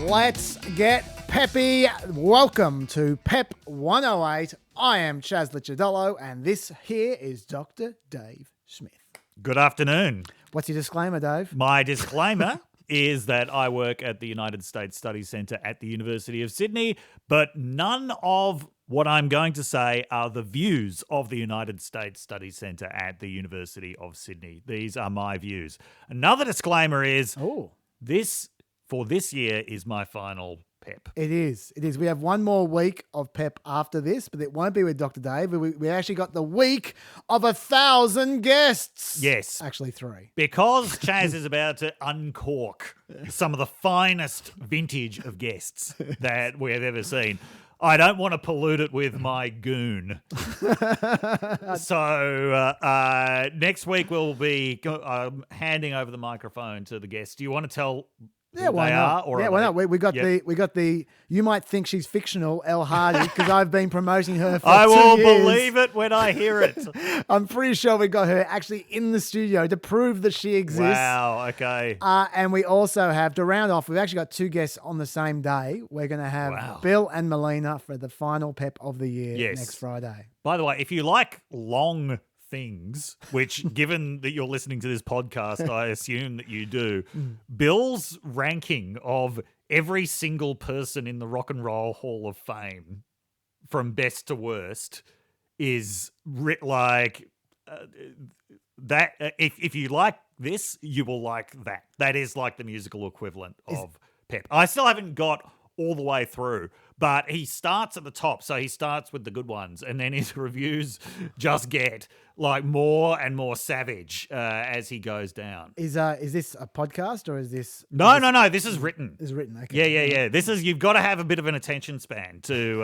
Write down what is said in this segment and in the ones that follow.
Let's get peppy. Welcome to Ep108. I am Chaz Licciardello, and this here is Dr. Dave Smith. Good afternoon. What's your disclaimer, Dave? My disclaimer is that I work at the United States Studies Centre at the University of Sydney, but none of what I'm going to say are the views of the United States Studies Centre at the University of Sydney. These are my views. Another disclaimer is this year is my final PEP. It is. We have one more week of PEP after this, but it won't be with Dr. Dave. We actually got the week of 1,000 guests. Yes. Actually 3. Because Chaz is about to uncork some of the finest vintage of guests that we have ever seen. I don't want to pollute it with my goon. So next week we'll be handing over the microphone to the guests. Do you want to tell who why they not? are? Or why not? We got the. You might think she's fictional, Elle Hardy, because I've been promoting her for 2 years. I will believe it when I hear it. I'm pretty sure we got her actually in the studio to prove that she exists. Wow. Okay. And we also have, to round off, we've actually got 2 guests on the same day. We're going to have Bill and Melina for the final PEP of the year next Friday. By the way, if you like long things, which given that you're listening to this podcast, I assume that you do, Bill's ranking of every single person in the Rock and Roll Hall of Fame from best to worst is like that. If you like this, you will like that. That is like the musical equivalent of PEP. I still haven't got all the way through, but he starts at the top. So he starts with the good ones, and then his reviews just get like more and more savage as he goes down. Is this a podcast or is this? No. This is written. It's written. Okay. Yeah. This is, you've got to have a bit of an attention span to.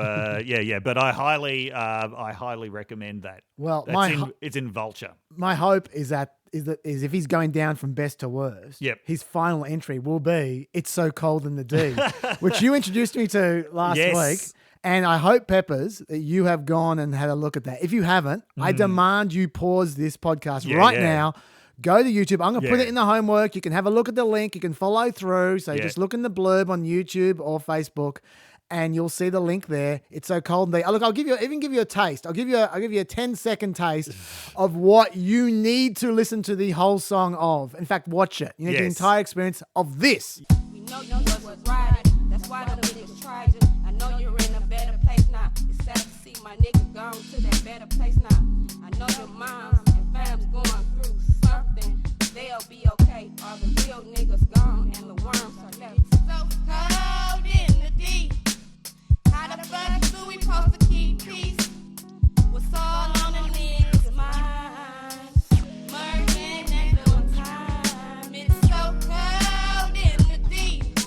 But I highly recommend that. Well, it's in Vulture. My hope is if he's going down from best to worst, his final entry will be "It's So Cold in the D," which you introduced me to last week. And I hope, Peppers, that you have gone and had a look at that. If you haven't, I demand you pause this podcast now. Go to YouTube. I'm going to put it in the homework. You can have a look at the link. You can follow through. So just look in the blurb on YouTube or Facebook, and you'll see the link there. It's So Cold. Look, I'll give you a taste. I'll give you a 10-second taste of what you need to listen to the whole song of. In fact, watch it. You need the entire experience of this. We know you was right. That's why the niggas tried you. I know you're in a better place now. It's sad to see my nigga gone to that better place now. I know your moms and fam's going through something. They'll be okay. All the real niggas gone and the worms are left. So cold in the deep. How the fuck do we supposed to keep peace? What's all on the niggas' minds? Merging at one time. It's so cold in the deep.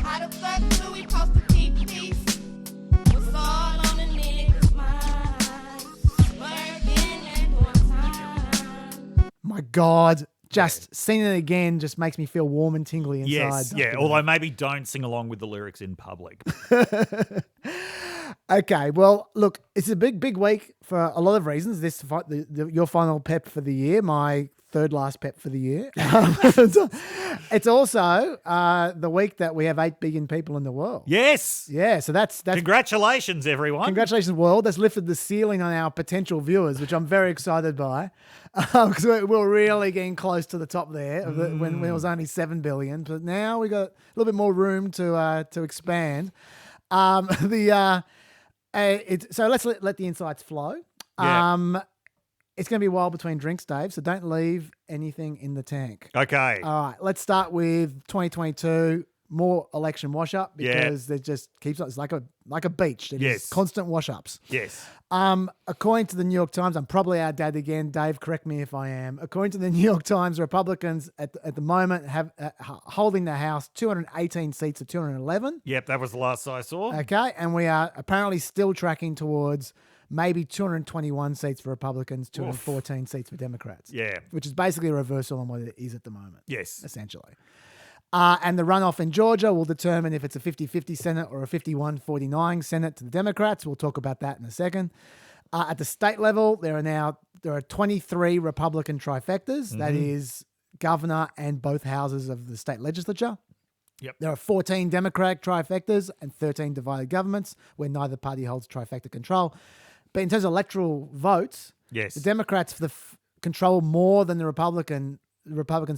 How the fuck do we supposed to keep peace? What's all on the niggas' minds? Merging at one time. My God. Just seeing it again just makes me feel warm and tingly inside. Yes, although maybe don't sing along with the lyrics in public. Okay, well, look, it's a big week for a lot of reasons. Your final PEP for the year, my third last PEP for the year. It's also the week that we have 8 billion people in the world. Yes. Yeah, so that's Congratulations, everyone. Congratulations, world. That's lifted the ceiling on our potential viewers, which I'm very excited by, because we're really getting close to the top there when it was only 7 billion. But now we got a little bit more room to expand. So let's let the insights flow. Yeah. It's going to be a while between drinks, Dave, so don't leave anything in the tank. Okay. All right, let's start with 2022, more election wash-up, because it just keeps on. It's like a beach. There's constant wash-ups. Yes. According to the New York Times, I'm probably our dad again. Dave, correct me if I am. According to the New York Times, Republicans at the moment have holding the House 218 seats to 211. Yep, that was the last I saw. Okay, and we are apparently still tracking towards maybe 221 seats for Republicans, 214 seats for Democrats. Yeah. Which is basically a reversal on what it is at the moment. Yes. Essentially. And the runoff in Georgia will determine if it's a 50-50 Senate or a 51-49 Senate to the Democrats. We'll talk about that in a second. At the state level, there are now there are 23 Republican trifectas. Mm-hmm. That is governor and both houses of the state legislature. Yep. There are 14 Democratic trifectas and 13 divided governments where neither party holds trifecta control. But in terms of electoral votes, Yes. the Democrats control more than the Republicans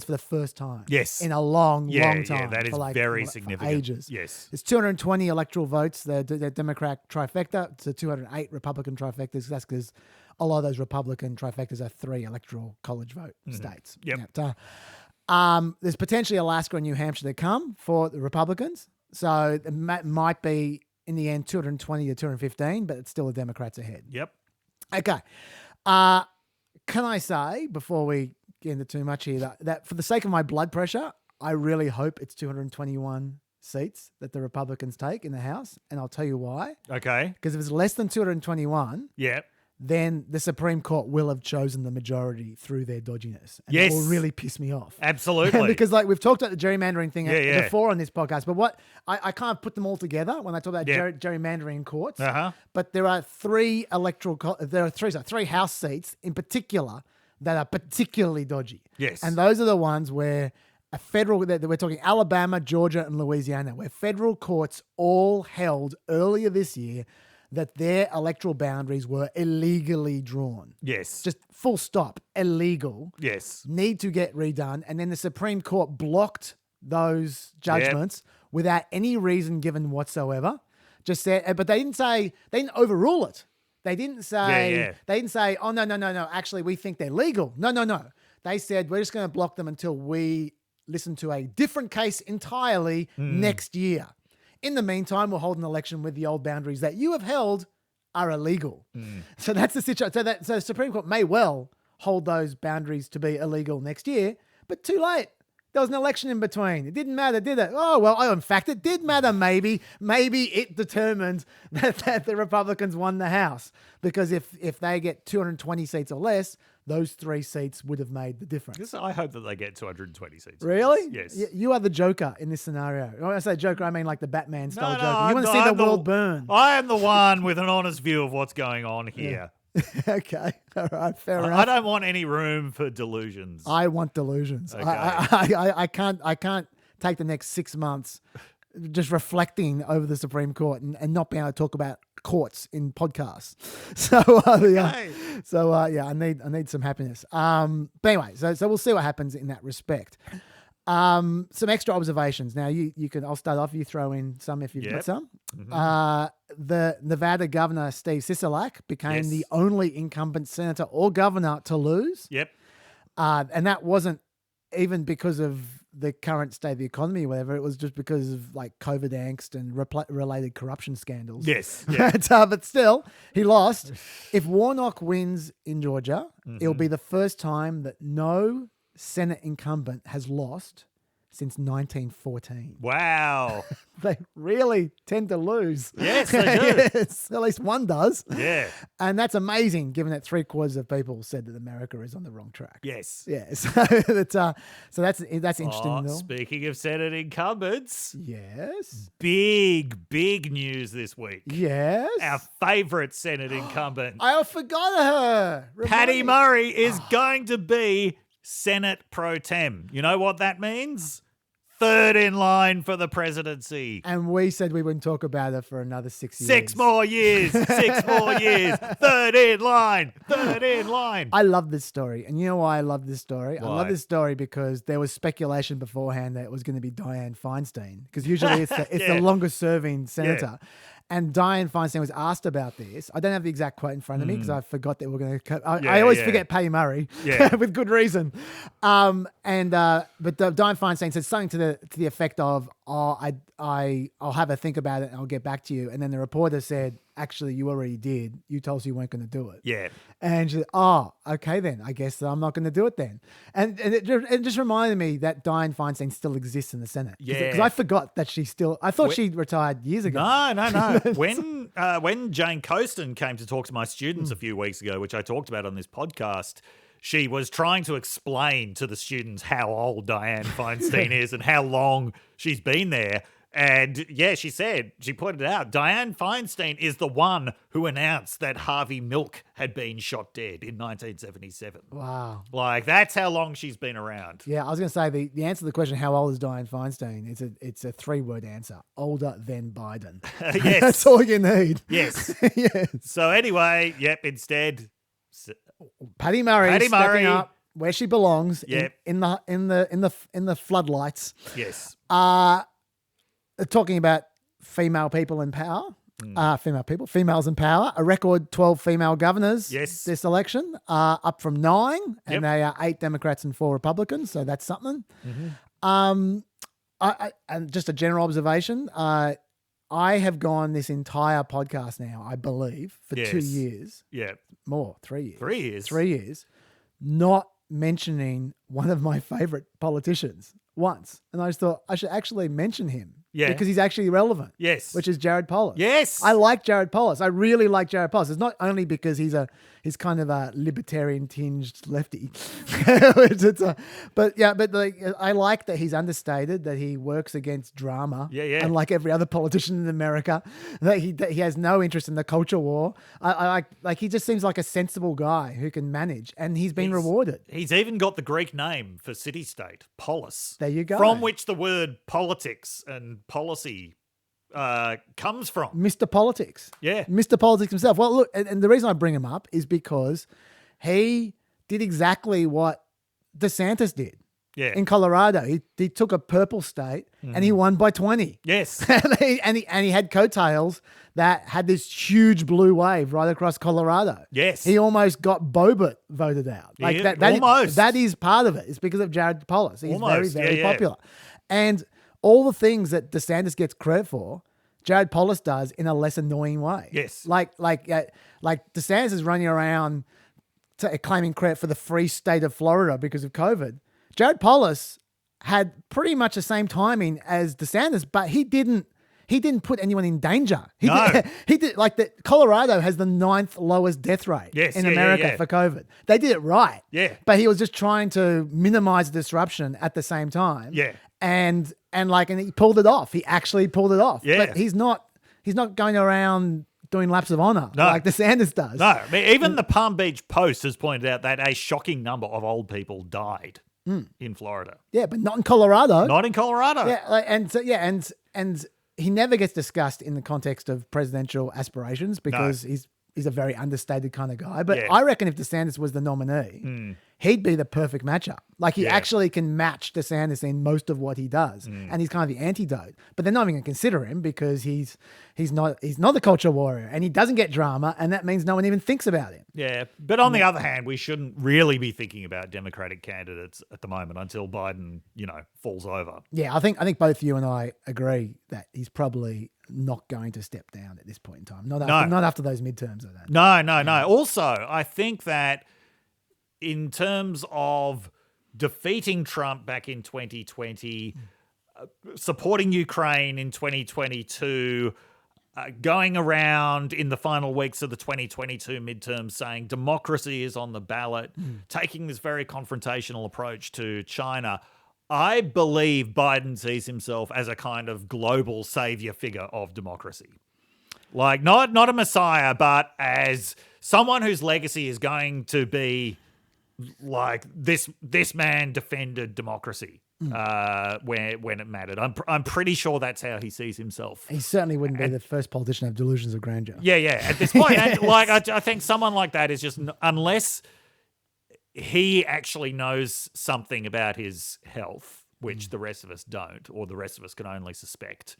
for the first time. Yes. In a long time. Yeah, that is very for significant. ages. Yes. There's 220 electoral votes. The Democrat trifecta. It's 208 Republican trifectas. That's because a lot of those Republican trifectas are 3 electoral college vote states. Yep. There's potentially Alaska and New Hampshire to come for the Republicans. So it might be, in the end, 220 to 215, but it's still the Democrats ahead. Yep. Okay. Can I say, before we get into too much here, that for the sake of my blood pressure, I really hope it's 221 seats that the Republicans take in the House, and I'll tell you why. Okay. Because if it's less than 221, Yep. then the Supreme Court will have chosen the majority through their dodginess. And Yes. that will really piss me off. Absolutely. Because we've talked about the gerrymandering thing Yeah. before on this podcast, but what I kind of put them all together when I talk about Yeah. gerrymandering in courts. Uh-huh. But there are three House seats in particular that are particularly dodgy. Yes. And those are the ones where we're talking Alabama, Georgia, and Louisiana, where federal courts all held earlier this year that their electoral boundaries were illegally drawn. Yes. Just full stop, illegal. Yes. Need to get redone. And then the Supreme Court blocked those judgments without any reason given whatsoever. Just said, but they didn't overrule it. They didn't say, oh, no. Actually, we think they're legal. No. They said, we're just going to block them until we listen to a different case entirely next year. In the meantime, we'll hold an election with the old boundaries that you have held are illegal. So that's the situation. So the Supreme Court may well hold those boundaries to be illegal next year, but too late. There was an election in between. It didn't matter, did it? Oh, well, in fact, it did matter maybe. Maybe it determined that the Republicans won the House. Because if they get 220 seats or less, those 3 seats would have made the difference. I hope that they get 220 seats. Really? Yes. You are the Joker in this scenario. When I say Joker, I mean like the Batman-style Joker. You I'm want to see the world burn. I am the one with an honest view of what's going on here. Okay. All right. Fair enough. I don't want any room for delusions. I want delusions. Okay. I can't take the next 6 months just reflecting over the Supreme Court and not being able to talk about courts in podcasts. So I need some happiness. But anyway, so we'll see what happens in that respect. Some extra observations. Now you can. I'll start off. You throw in some if you've got some. Mm-hmm. The Nevada governor Steve Sisolak became Yes. the only incumbent senator or governor to lose. Yep. And that wasn't even because of the current state of the economy or whatever. It was just because of like COVID angst and related corruption scandals. Yes. Yeah. But still, he lost. If Warnock wins in Georgia, it'll be the first time that no Senate incumbent has lost since 1914. Wow. They really tend to lose. Yes, they do. Yes, at least one does. Yeah. And that's amazing, given that 3/4 of people said that America is on the wrong track. Yes. Yeah, so that's interesting. Though. Speaking of Senate incumbents, Yes. big news this week. Yes. Our favourite Senate incumbent, I forgot her. Remind Patty me. Murray, is going to be Senate pro tem. You know what that means? Third in line for the presidency. And we said we wouldn't talk about it for another 6 years. 6 more years. 6 more years. Third in line. Third in line. I love this story. And you know why I love this story? I Why? love this story because there was speculation beforehand that it was going to be Dianne Feinstein. Because usually it's Yeah. the longest serving senator. And Dianne Feinstein was asked about this. I don't have the exact quote in front of me because I forgot that we're going to. I always forget Patty Murray, with good reason. But Dianne Feinstein said something to the effect of, "I'll have a think about it and I'll get back to you." And then the reporter said, "Actually, you already did. You told us you weren't going to do it." Yeah. And she said, "Oh, okay then. I guess I'm not going to do it then." And it just reminded me that Dianne Feinstein still exists in the Senate. Yeah. Because I forgot that she still. I thought she retired years ago. No. When Jane Coaston came to talk to my students a few weeks ago, which I talked about on this podcast, she was trying to explain to the students how old Dianne Feinstein is and how long she's been there. And she pointed out, Dianne Feinstein is the one who announced that Harvey Milk had been shot dead in 1977. Wow. Like, that's how long she's been around. Yeah, I was going to say the answer to the question, how old is Dianne Feinstein? It's a 3-word answer. Older than Biden. Yes. That's all you need. Yes. Yes. So anyway, instead, Patty Murray stepping up where she belongs. Yep. In the floodlights. Yes. Talking about female people in power. Females in power. A record 12 female governors this election, up from 9, and they are 8 Democrats and 4 Republicans, so that's something. Mm-hmm. And just a general observation, I have gone this entire podcast now, I believe, for 2 years. Yeah. More, 3 years. 3 years. 3 years, not mentioning one of my favorite politicians once. And I just thought I should actually mention him. Yeah. Because he's actually relevant. Yes. Which is Jared Polis. Yes. I like Jared Polis. I really like Jared Polis. It's not only because he's kind of a libertarian tinged lefty. But I like that he's understated, that he works against drama. Yeah. Unlike every other politician in America, that he has no interest in the culture war. I he just seems like a sensible guy who can manage, and he's been rewarded. He's even got the Greek name for city-state, polis. There you go. From which the word politics and policy comes from. Mr. Politics. Yeah. Mr. Politics himself. Well, look, and the reason I bring him up is because he did exactly what DeSantis did. Yeah. In Colorado. He took a purple state and he won by 20. Yes. and he had coattails that had this huge blue wave right across Colorado. Yes. He almost got Bobbitt voted out. Like Yeah, that almost. That is part of it. It's because of Jared Polis. He's Almost. very, very Yeah. popular. And all the things that DeSantis gets credit for, Jared Polis does in a less annoying way. Yes. Like DeSantis is running around claiming credit for the free state of Florida because of COVID. Jared Polis had pretty much the same timing as DeSantis, but he didn't put anyone in danger. He did Colorado has the 9th lowest death rate in America for COVID. They did it right. Yeah. But he was just trying to minimize disruption at the same time. Yeah. And he pulled it off. He actually pulled it off. Yeah. But he's not going around doing laps of honor like DeSantis does. No. I mean, even the Palm Beach Post has pointed out that a shocking number of old people died in Florida. Yeah, but not in Colorado. Not in Colorado. Yeah, and he never gets discussed in the context of presidential aspirations because he's a very understated kind of guy. But I reckon if DeSantis was the nominee, he'd be the perfect matchup. Like he actually can match DeSantis in most of what he does, and he's kind of the antidote. But they're not even going to consider him because he's not the culture warrior, and he doesn't get drama, and that means no one even thinks about him. Yeah, but on the other hand, we shouldn't really be thinking about Democratic candidates at the moment until Biden, falls over. Yeah, I think both you and I agree that he's probably not going to step down at this point in time. Not after those midterms, I don't. No. Also, I think that in terms of defeating Trump back in 2020, supporting Ukraine in 2022, going around in the final weeks of the 2022 midterms saying democracy is on the ballot, taking this very confrontational approach to China, I believe Biden sees himself as a kind of global savior figure of democracy. Like, not a messiah, but as someone whose legacy is going to be like this man defended democracy when it mattered. I'm pretty sure that's how he sees himself. He certainly wouldn't be the first politician to have delusions of grandeur. Yeah. At this point, and, I think someone like that is just, unless he actually knows something about his health, which the rest of us don't, or the rest of us can only suspect.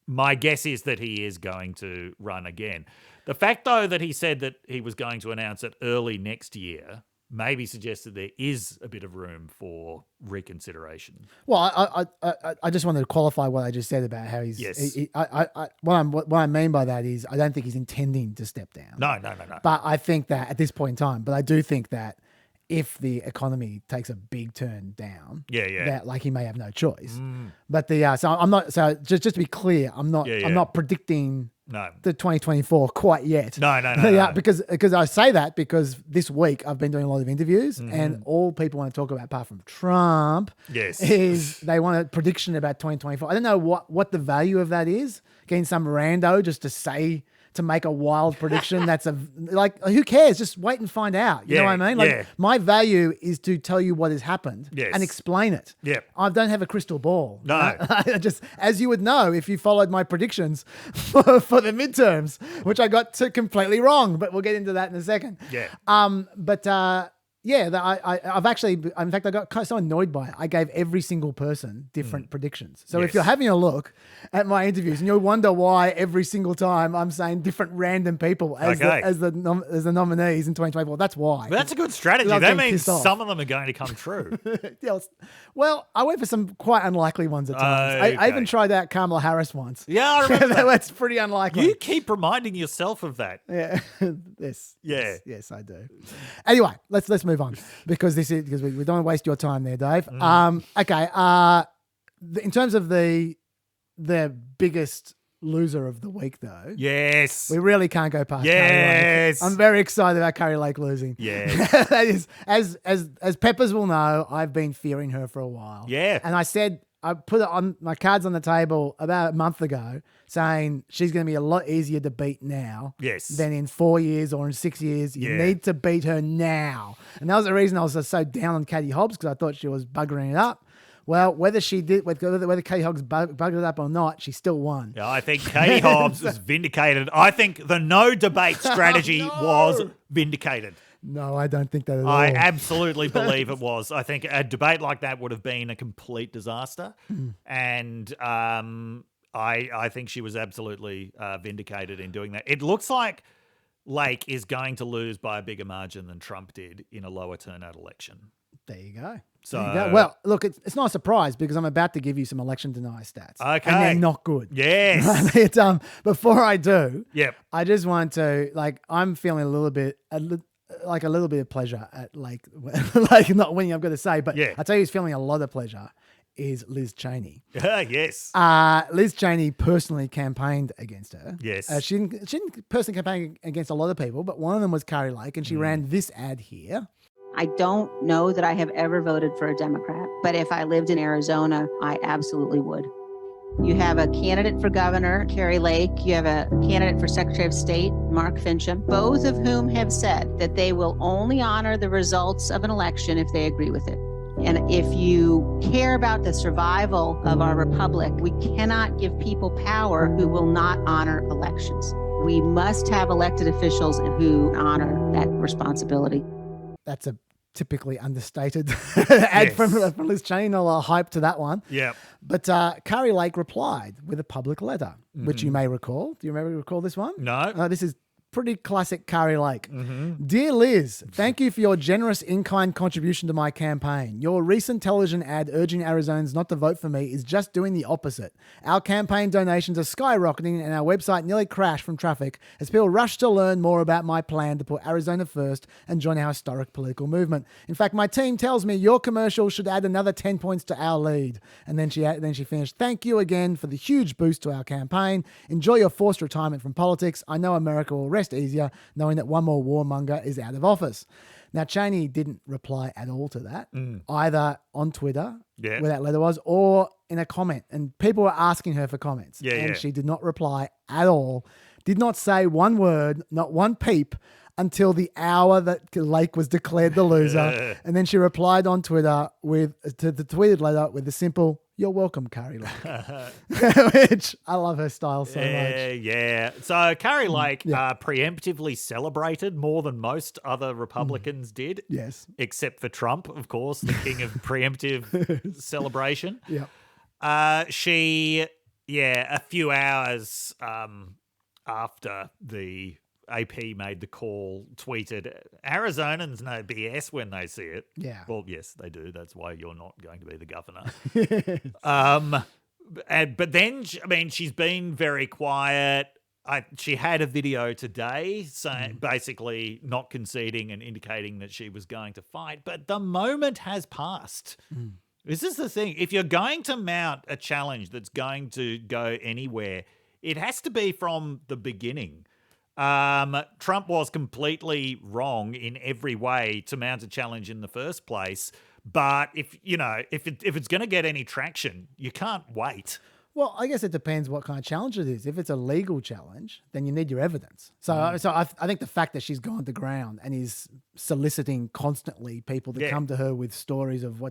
My guess is that he is going to run again. The fact, though, that he said that he was going to announce it early next year maybe suggests that there is a bit of room for reconsideration. Well, I just wanted to qualify what I just said about how he's. Yes. What I mean by that is I don't think he's intending to step down. No. But I think that at this point in time, I do think that if the economy takes a big turn down, that he may have no choice. But so I'm not. So just to be clear, I'm not predicting the 2024 quite yet. No. Yeah, because I say that because this week I've been doing a lot of interviews and all people want to talk about, apart from Trump, is they want a prediction about 2024. I don't know what the value of that is. Getting some rando just to make a wild prediction. That's who cares? Just wait and find out. You know what I mean? My value is to tell you what has happened and explain it. Yeah. I don't have a crystal ball. No. I just, as you would know if you followed my predictions for the midterms, which I got completely wrong, but we'll get into that in a second. Yeah. I've actually, in fact, I got so annoyed by it. I gave every single person different predictions. So if you're having a look at my interviews and you'll wonder why every single time I'm saying different random people as the nominees in 2024, that's why. But that's a good strategy. That means some of them are going to come true. Well, I went for some quite unlikely ones at times. I even tried out Kamala Harris once. Yeah, I remember that. That's pretty unlikely. You keep reminding yourself of that. Yeah. Yes. Yeah. Yes, I do. Anyway, let's move on because we don't want to waste your time there, Dave. Okay. In terms of the biggest loser of the week, though. Yes. We really can't go past Kari Lake. I'm very excited about Kari Lake losing. Yes. That is, as Peppers will know, I've been fearing her for a while. Yeah. And I put it on my cards on the table about a month ago saying she's going to be a lot easier to beat now than in 4 years or in 6 years. You need to beat her now. And that was the reason I was so down on Katie Hobbs, because I thought she was buggering it up. Well, whether Katie Hobbs bugged it up or not, she still won. Yeah, I think Katie Hobbs is vindicated. I think the no debate strategy was vindicated. No, I don't think that at all. I absolutely believe it was. I think a debate like that would have been a complete disaster. And I think she was absolutely vindicated in doing that. It looks like Lake is going to lose by a bigger margin than Trump did in a lower turnout election. There you go. So, well, look, it's not a surprise because I'm about to give you some election denier stats. Okay. And they're not good. Yes. Before I do, yep. I just want to, I'm feeling a little bit of pleasure at not winning, I've got to say, but I tell you who's feeling a lot of pleasure is Liz Cheney. Yes. Liz Cheney personally campaigned against her. Yes. She didn't personally campaign against a lot of people, but one of them was Kari Lake, and she ran this ad here. I don't know that I have ever voted for a Democrat, but if I lived in Arizona, I absolutely would. You have a candidate for governor, Kari Lake. You have a candidate for Secretary of State, Mark Finchem, both of whom have said that they will only honor the results of an election if they agree with it. And if you care about the survival of our republic, we cannot give people power who will not honor elections. We must have elected officials who honor that responsibility. That's a typically understated ad from Liz Cheney. Not a lot of hype to that one. Yeah. But Kari Lake replied with a public letter, which you may recall. Do you recall this one? No. This is pretty classic Kari Lake. Dear Liz, thank you for your generous in-kind contribution to my campaign. Your recent television ad urging Arizonans not to vote for me is just doing the opposite. Our campaign donations are skyrocketing and our website nearly crashed from traffic as people rush to learn more about my plan to put Arizona first and join our historic political movement. In fact, my team tells me your commercial should add another 10 points to our lead. And then she finished, thank you again for the huge boost to our campaign. Enjoy your forced retirement from politics. I know America will rest easier knowing that one more warmonger is out of office. Now, Cheney didn't reply at all to that, either on Twitter, where that letter was, or in a comment. And people were asking her for comments. She did not reply at all, did not say one word, not one peep, until the hour that Lake was declared the loser. And then she replied on Twitter to the tweeted letter with a simple, "You're welcome, Kari Lake." Which I love her style so much. Yeah. So Kari Lake preemptively celebrated more than most other Republicans did. Yes. Except for Trump, of course, the king of preemptive celebration. Yeah. She, a few hours after the AP made the call, tweeted, Arizonans know BS when they see it. Yeah. Well, yes, they do. That's why you're not going to be the governor. But then, she's been very quiet. She had a video today saying, basically not conceding and indicating that she was going to fight. But the moment has passed. This is the thing. If you're going to mount a challenge that's going to go anywhere, it has to be from the beginning. Trump was completely wrong in every way to mount a challenge in the first place. But if it's going to get any traction, you can't wait. Well, I guess it depends what kind of challenge it is. If it's a legal challenge, then you need your evidence. So I think the fact that she's gone to ground and is soliciting constantly people to come to her with stories of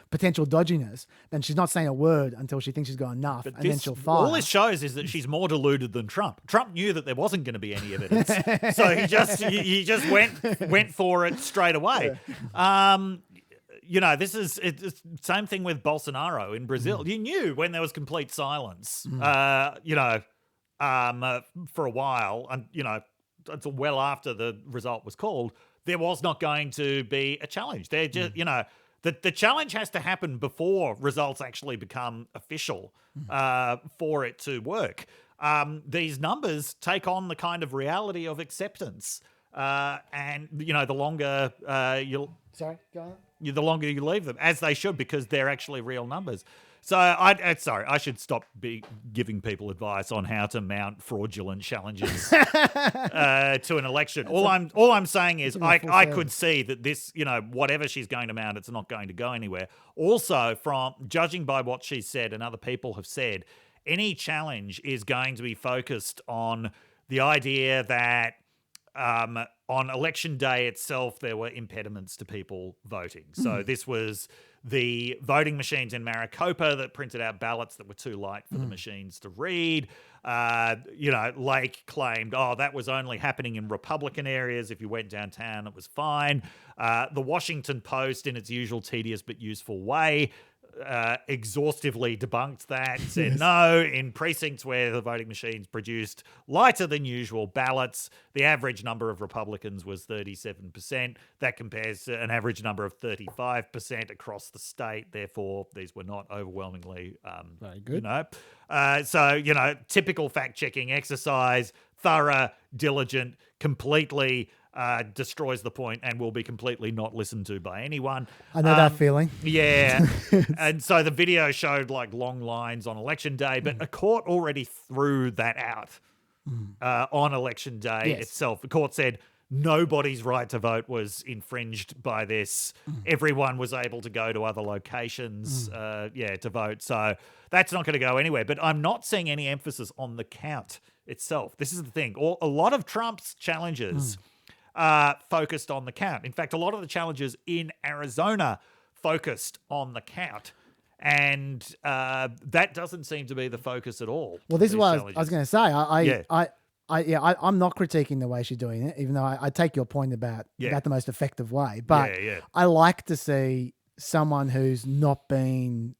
potential dodginess, then she's not saying a word until she thinks she's got enough, and then she'll fire. All this shows is that she's more deluded than Trump. Trump knew that there wasn't going to be any evidence, so he just went for it straight away. This is it's same thing with Bolsonaro in Brazil. You knew when there was complete silence, for a while, and until well after the result was called, there was not going to be a challenge. They're just, the challenge has to happen before results actually become official for it to work. These numbers take on the kind of reality of acceptance, and the longer Sorry, go on. the longer you leave them, as they should, because they're actually real numbers. So I should stop giving people advice on how to mount fraudulent challenges to an election. All I'm saying is I could see that this, whatever she's going to mount, it's not going to go anywhere. Also, from judging by what she said and other people have said, any challenge is going to be focused on the idea that on election day itself, there were impediments to people voting. So this was the voting machines in Maricopa that printed out ballots that were too light for the machines to read. Lake claimed, that was only happening in Republican areas. If you went downtown, it was fine. The Washington Post, in its usual tedious but useful way, exhaustively debunked that, said no, in precincts where the voting machines produced lighter than usual ballots, the average number of Republicans was 37%. That compares to an average number of 35% across the state. Therefore, these were not overwhelmingly very good. Typical fact-checking exercise, thorough, diligent, completely destroys the point and will be completely not listened to by anyone. I know that feeling. Yeah. And so the video showed long lines on election day, but a court already threw that out on election day itself. The court said nobody's right to vote was infringed by this. Everyone was able to go to other locations to vote. So that's not going to go anywhere. But I'm not seeing any emphasis on the count itself. This is the thing. A lot of Trump's challenges focused on the count. In fact, a lot of the challenges in Arizona focused on the count. And that doesn't seem to be the focus at all. Well, this is what I was going to say. I'm not critiquing the way she's doing it, even though I take your point about the most effective way. But I like to see someone who's not being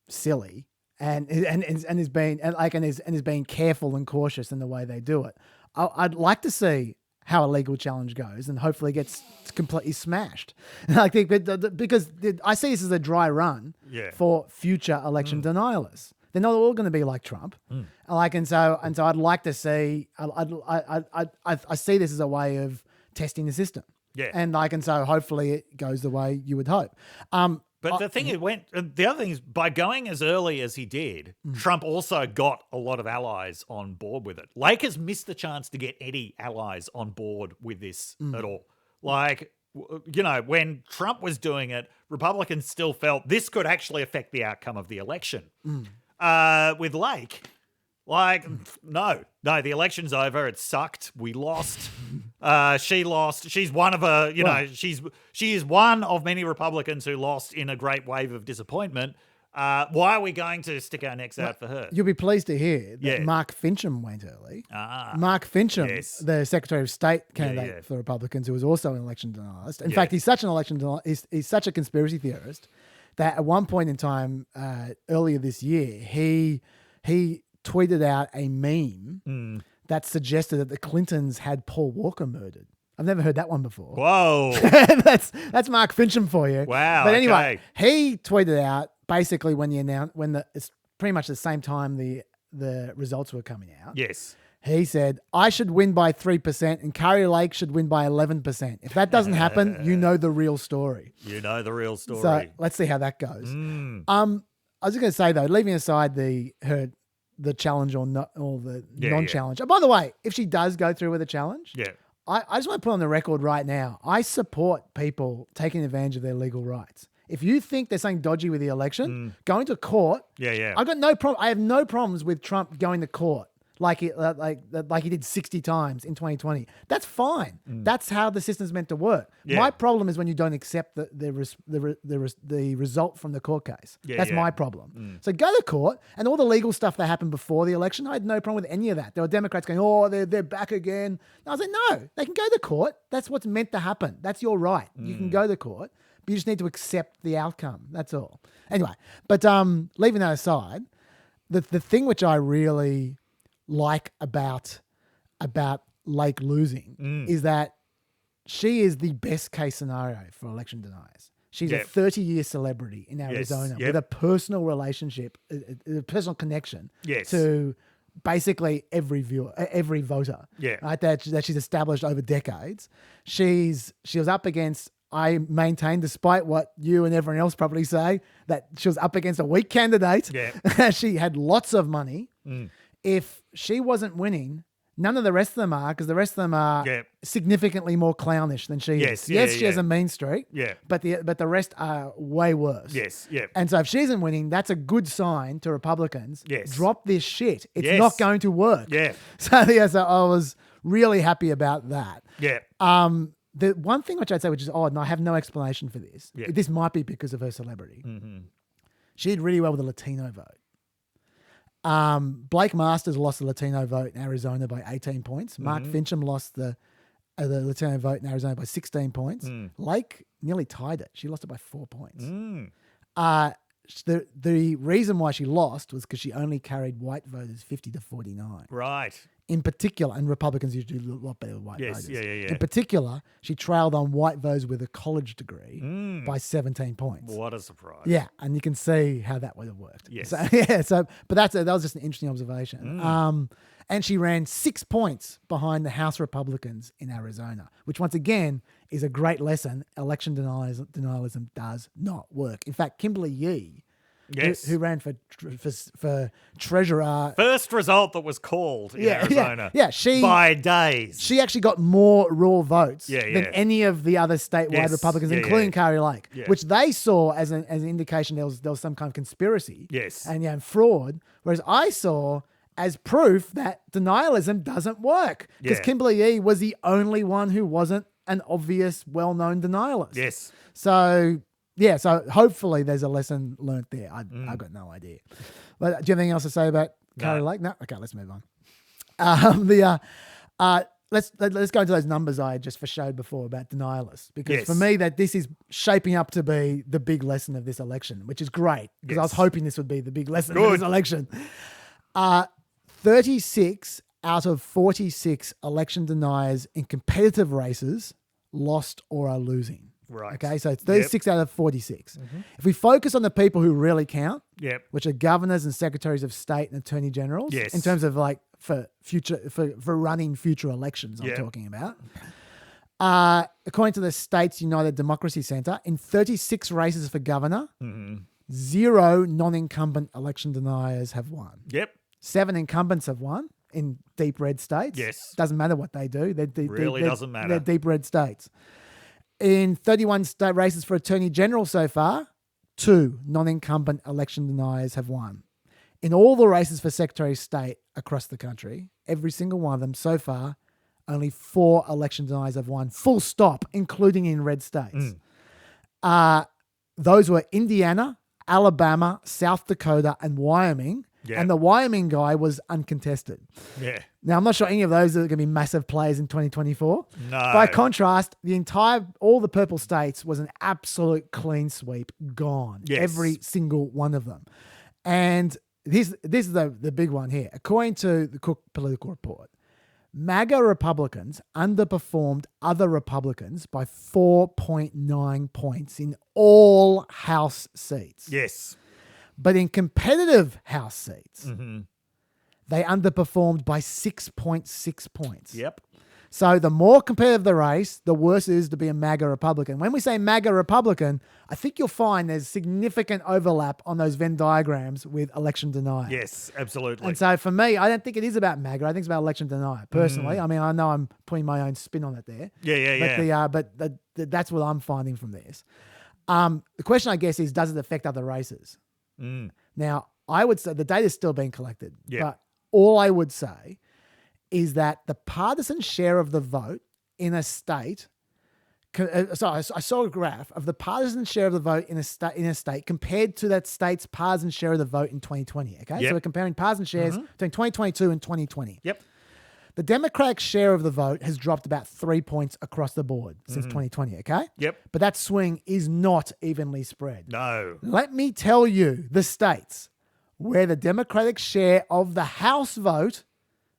silly and is being careful and cautious in the way they do it. I'd like to see how a legal challenge goes, and hopefully gets completely smashed. And I think because I see this as a dry run for future election denialists. They're not all going to be like Trump. And so I'd like to see. I see this as a way of testing the system. Yeah. And so hopefully it goes the way you would hope. But the thing the other thing is, by going as early as he did, Trump also got a lot of allies on board with it. Lake has missed the chance to get any allies on board with this at all. When Trump was doing it, Republicans still felt this could actually affect the outcome of the election. With Lake, no, the election's over. It sucked. We lost. She lost. She's one of she is one of many Republicans who lost in a great wave of disappointment. Why are we going to stick our necks out for her? You'll be pleased to hear that Mark Finchem went early. Mark Finchem, the Secretary of State candidate for the Republicans, who was also an election denialist. In fact, he's such an election denialist. He's such a conspiracy theorist that at one point in time earlier this year, he tweeted out a meme that suggested that the Clintons had Paul Walker murdered. I've never heard that one before. Whoa. that's Mark Finchem for you. Wow. But anyway, he tweeted out basically it's pretty much the same time the results were coming out. Yes. He said, I should win by 3% and Kari Lake should win by 11%. If that doesn't happen, you know the real story. You know the real story. So let's see how that goes. I was going to say, though, leaving aside her the challenge or not, or the non-challenge. And by the way, if she does go through with a challenge, I just want to put on the record right now, I support people taking advantage of their legal rights. If you think there's something dodgy with the election, going to court. I got no problem. I have no problems with Trump going to court like he did 60 times in 2020. That's fine. That's how the system's meant to work. My problem is when you don't accept the result from the court case. That's my problem. So go to court, and all the legal stuff that happened before the election, I had no problem with any of that. There were Democrats going, "Oh, they're back again." And I was like, "No, they can go to court. That's what's meant to happen. That's your right. You can go to court, but you just need to accept the outcome. That's all." Anyway, but leaving that aside, the thing which I really like about Lake losing is that she is the best case scenario for election deniers. She's a 30-year celebrity in Arizona with a personal relationship, a personal connection to basically every voter. Right, that she's established over decades. She was up against, I maintain, despite what you and everyone else probably say, that she was up against a weak candidate. She had lots of money. If she wasn't winning, none of the rest of them are, because the rest of them are significantly more clownish than she is. She has a mean streak, but the rest are way worse. And so if she isn't winning, that's a good sign to Republicans. Drop this shit. It's not going to work. So I was really happy about that. The one thing which I'd say, which is odd, and I have no explanation for this, this might be because of her celebrity. She did really well with the Latino vote. Blake Masters lost the Latino vote in Arizona by 18 points. Mark Fincham lost the Latino vote in Arizona by 16 points. Lake nearly tied it. She lost it by 4 points. The reason why she lost was because she only carried white voters 50 to 49. Right. In particular, and Republicans usually do a lot better with white voters. In particular, she trailed on white voters with a college degree by 17 points. What a surprise. Yeah, and you can see how that would have worked. But that was just an interesting observation. And she ran 6 points behind the House Republicans in Arizona, which once again is a great lesson. Election denialism does not work. In fact, Kimberly Yee, who ran for treasurer. First result that was called in Arizona. She by days. She actually got more raw votes than any of the other statewide Republicans, including Kari Lake, which they saw as an indication there was some kind of conspiracy and fraud, whereas I saw as proof that denialism doesn't work, because Kimberly Yee was the only one who wasn't an obvious, well-known denialist. So hopefully there's a lesson learnt there. I've got no idea. But do you have anything else to say about Kari Lake? No? Okay, let's move on. Let's go into those numbers I just showed before about denialists, because for me that this is shaping up to be the big lesson of this election, which is great, because I was hoping this would be the big lesson of this election. 36 out of 46 election deniers in competitive races lost or are losing. Right. Okay, so it's 36 out of 46. If we focus on the people who really count, which are governors and secretaries of state and attorney generals, in terms of for running future elections, I'm talking about. According to the States United Democracy Center, in 36 races for governor, 0 non-incumbent election deniers have won. 7 incumbents have won in deep red states. Doesn't matter what they do. Doesn't matter. They're deep red states. In 31 state races for attorney general so far, 2 non-incumbent election deniers have won. In all the races for secretary of state across the country, every single one of them so far, only 4 election deniers have won, full stop, including in red states. Those were Indiana, Alabama, South Dakota, and Wyoming. And the Wyoming guy was uncontested. Now, I'm not sure any of those are going to be massive players in 2024. No. By contrast, all the purple states was an absolute clean sweep, gone. Every single one of them. And this is the big one here. According to the Cook Political Report, MAGA Republicans underperformed other Republicans by 4.9 points in all House seats. But in competitive House seats, they underperformed by 6.6 points. So the more competitive the race, the worse it is to be a MAGA Republican. When we say MAGA Republican, I think you'll find there's significant overlap on those Venn diagrams with election denial. Yes, absolutely. And so for me, I don't think it is about MAGA. I think it's about election denial, personally. I mean, I know I'm putting my own spin on it there. But that's what I'm finding from this. The question, I guess, is does it affect other races? Now, I would say the data's still being collected. But all I would say is that the partisan share of the vote in a state. So I saw a graph of the partisan share of the vote in a state compared to that state's partisan share of the vote in 2020. Okay, so we're comparing partisan shares between 2022 and 2020. The Democratic share of the vote has dropped about 3 points across the board since 2020. Okay, but that swing is not evenly spread. No. Let me tell you the states where the Democratic share of the House vote.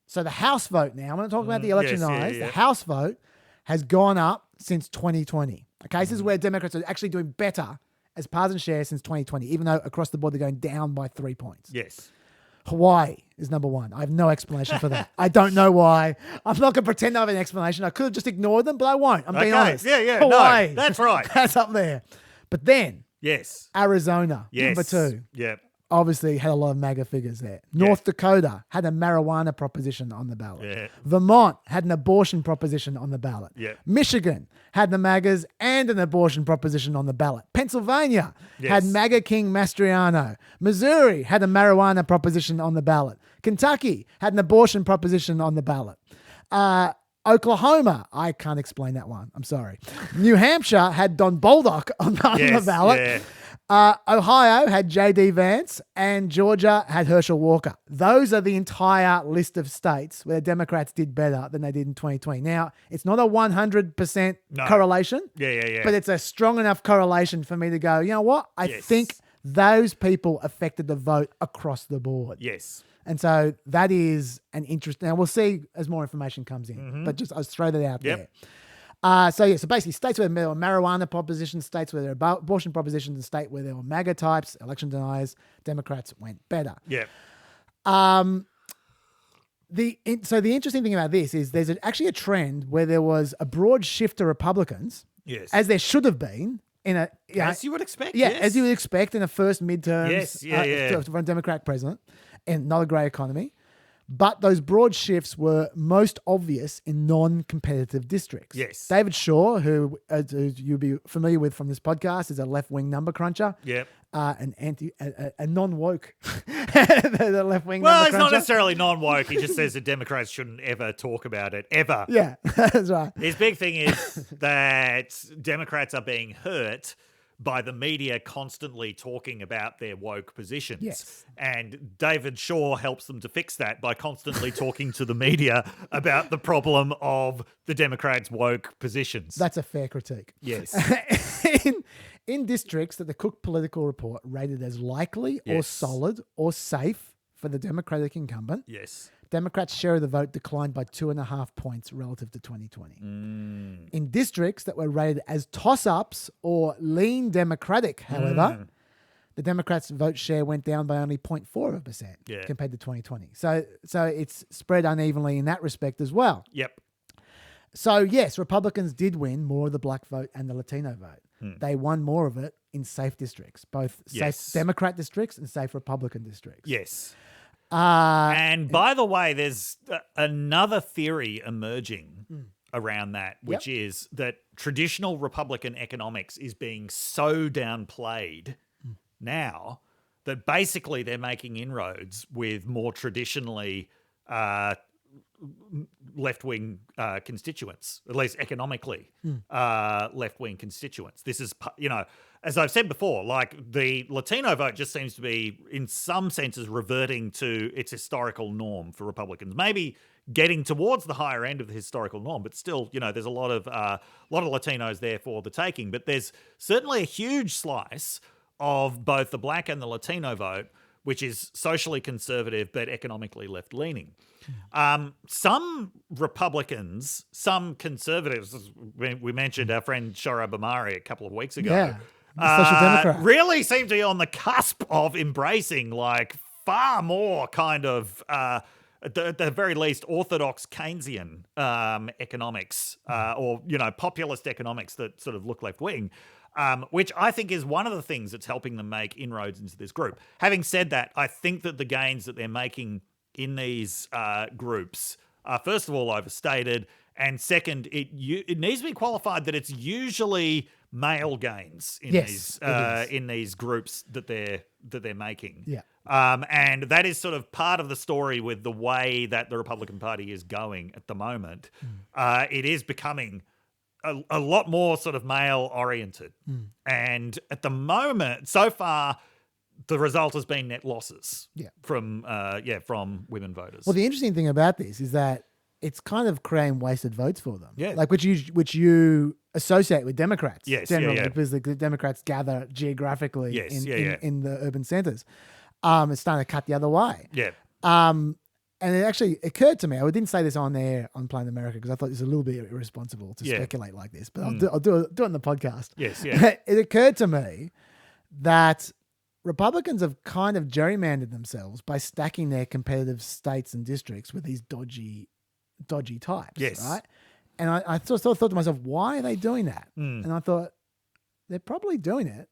So the House vote now, I'm not talking about the election the House vote has gone up since 2020. Okay, this is where Democrats are actually doing better as partisan share since 2020, even though across the board they're going down by 3 points. Yes. Hawaii is number one. I have no explanation for that. I don't know why. I'm not going to pretend I have an explanation. I could have just ignored them, but I won't. I'm being honest. Hawaii. No, that's right. That's up there. But then, yes, Arizona, number two. Yep. Obviously had a lot of MAGA figures there. North Dakota had a marijuana proposition on the ballot. Yeah. Vermont had an abortion proposition on the ballot. Yeah. Michigan had the MAGAs and an abortion proposition on the ballot. Pennsylvania had MAGA King Mastriano. Missouri had a marijuana proposition on the ballot. Kentucky had an abortion proposition on the ballot. Oklahoma, I can't explain that one. I'm sorry. New Hampshire had Don Bolduc on the ballot. Yeah. Ohio had J.D. Vance and Georgia had Herschel Walker. Those are the entire list of states where the Democrats did better than they did in 2020. Now, it's not a 100% correlation, but it's a strong enough correlation for me to go, you know what? I think those people affected the vote across the board. Yes. And so that is an interest. Now, we'll see as more information comes in, but just I'll throw that out there. So basically states where there were marijuana propositions, states where there were abortion propositions, and state where there were MAGA types, election deniers, Democrats went better. Yeah. The interesting thing about this is there's actually a trend where there was a broad shift to Republicans, as there should have been as you would expect. As you would expect in the first midterms for a Democratic president, and not a great economy. But those broad shifts were most obvious in non-competitive districts. Yes. David Shaw, who you'll be familiar with from this podcast, is a left-wing number cruncher. Yep. A non-woke the left-wing number cruncher. Well, it's not necessarily non-woke. He just says that Democrats shouldn't ever talk about it, ever. Yeah, that's right. His big thing is that Democrats are being hurt by the media constantly talking about their woke positions. Yes. And David Shaw helps them to fix that by constantly talking to the media about the problem of the Democrats' woke positions. That's a fair critique. Yes. in districts that the Cook Political Report rated as likely or solid or safe for the Democratic incumbent, Democrats' share of the vote declined by 2.5 points relative to 2020. In districts that were rated as toss-ups or lean Democratic, however, the Democrats' vote share went down by only 0.4% compared to 2020. So it's spread unevenly in that respect as well. Yep. So yes, Republicans did win more of the black vote and the Latino vote. They won more of it in safe districts, both safe Democrat districts and safe Republican districts. Yes. And by the way, there's another theory emerging around that, which is that traditional Republican economics is being so downplayed now that basically they're making inroads with more traditionally left-wing constituents, at least economically left-wing constituents. This is, as I've said before, like the Latino vote just seems to be, in some senses, reverting to its historical norm for Republicans. Maybe getting towards the higher end of the historical norm, but still, there's a lot of Latinos there for the taking. But there's certainly a huge slice of both the black and the Latino vote, which is socially conservative but economically left-leaning. Some Republicans, some conservatives, we mentioned our friend Shara Bamari a couple of weeks ago, Social Democrat, really seem to be on the cusp of embracing like far more kind of at the very least, orthodox Keynesian economics or, populist economics that sort of look left-wing, which I think is one of the things that's helping them make inroads into this group. Having said that, I think that the gains that they're making in these groups are, first of all, overstated, and second, it needs to be qualified that it's usually male gains in these groups that they're making. Yeah. And that is sort of part of the story with the way that the Republican Party is going at the moment. It is becoming a lot more sort of male oriented. And at the moment, so far, the result has been net losses from women voters. Well, the interesting thing about this is that it's kind of creating wasted votes for them. Yeah. Like which you associate with Democrats. Yes, generally, because the Democrats gather geographically in the urban centers. It's starting to cut the other way. Yeah. And it actually occurred to me, I didn't say this on air on Planet America because I thought it was a little bit irresponsible to speculate like this, but I'll do it in the podcast. Yes, yeah. It occurred to me that Republicans have kind of gerrymandered themselves by stacking their competitive states and districts with these dodgy types. Yes. Right? And I thought to myself, why are they doing that? And I thought, they're probably doing it.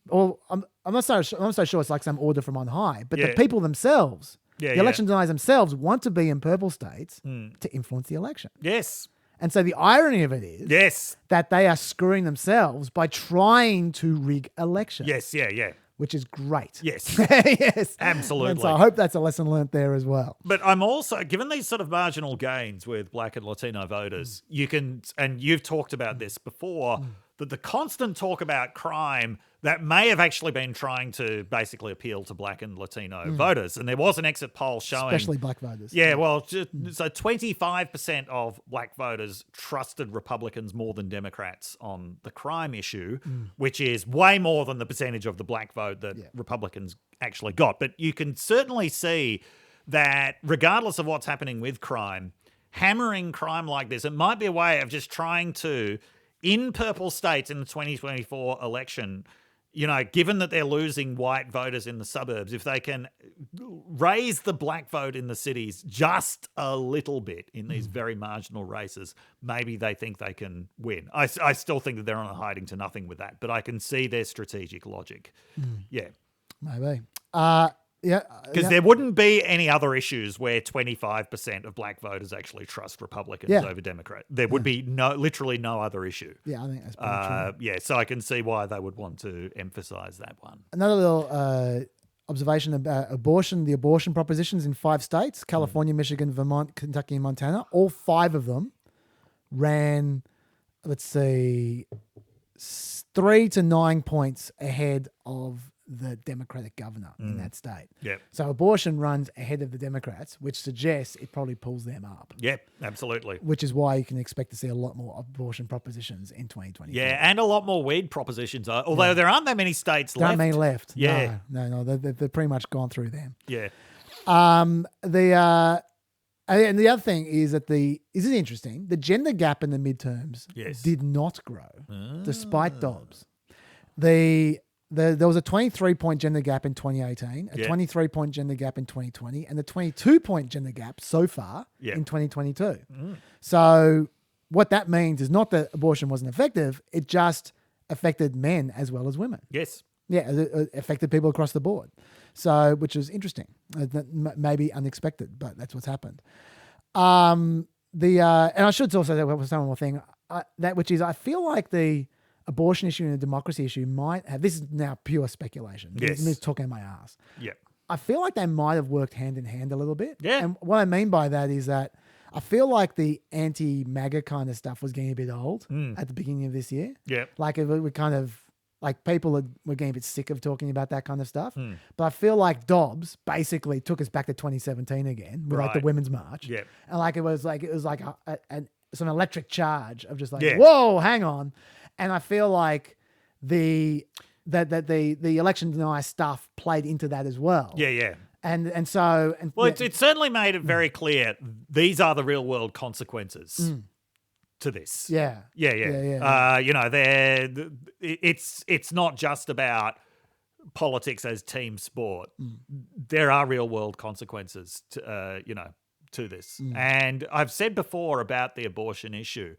Or I'm not so sure it's like some order from on high, but the people themselves, the election deniers themselves, want to be in purple states to influence the election. Yes. And so the irony of it is that they are screwing themselves by trying to rig elections. Yes, yeah. Which is great. Yes. Yes. Absolutely. And so I hope that's a lesson learnt there as well. But I'm also, given these sort of marginal gains with Black and Latino voters, you can, and you've talked about this before, that the constant talk about crime that may have actually been trying to basically appeal to Black and Latino voters. And there was an exit poll showing... Especially Black voters. Yeah, well, so 25% of Black voters trusted Republicans more than Democrats on the crime issue, which is way more than the percentage of the Black vote that Republicans actually got. But you can certainly see that regardless of what's happening with crime, hammering crime like this, it might be a way of just trying to, in purple states in the 2024 election... given that they're losing white voters in the suburbs, if they can raise the Black vote in the cities just a little bit in these very marginal races, maybe they think they can win. I still think that they're on a hiding to nothing with that, but I can see their strategic logic. Yeah. Maybe. Because there wouldn't be any other issues where 25% of Black voters actually trust Republicans over Democrats. There would be literally no other issue. Yeah, I think that's pretty true. Yeah, so I can see why they would want to emphasize that one. Another little observation about abortion, the abortion propositions in 5 states, California, Michigan, Vermont, Kentucky, and Montana. All 5 of them ran, 3 to 9 points ahead of the Democratic governor in that state. Yep. So abortion runs ahead of the Democrats, which suggests it probably pulls them up. Yep, absolutely. Which is why you can expect to see a lot more abortion propositions in 2024. Yeah, and a lot more weed propositions. Although there aren't that many states left. There aren't many left. Yeah. No, they've pretty much gone through them. Yeah. And the other thing is that this is interesting. The gender gap in the midterms did not grow, despite Dobbs. There was a 23-point gender gap in 2018, a 23-point gender gap in 2020, and a 22-point gender gap so far in 2022. So what that means is not that abortion wasn't effective, it just affected men as well as women. Yes. Yeah, it affected people across the board. So, which is interesting. Maybe unexpected, but that's what's happened. And I should also say one more thing, which is I feel like the abortion issue and the democracy issue might have, this is now pure speculation. Yes. Me talking my ass. Yeah. I feel like they might have worked hand in hand a little bit. Yeah. And what I mean by that is that I feel like the anti-MAGA kind of stuff was getting a bit old at the beginning of this year. Yeah. Like we kind of, like people were getting a bit sick of talking about that kind of stuff. But I feel like Dobbs basically took us back to 2017 again with like the Women's March. Yeah. And like it was like some electric charge of just like, whoa, hang on. And I feel like the election denier stuff played into that as well. Yeah, yeah. And so it certainly made it very clear these are the real world consequences to this. Yeah. Yeah. It's not just about politics as team sport, there are real world consequences to, to this. And I've said before about the abortion issue.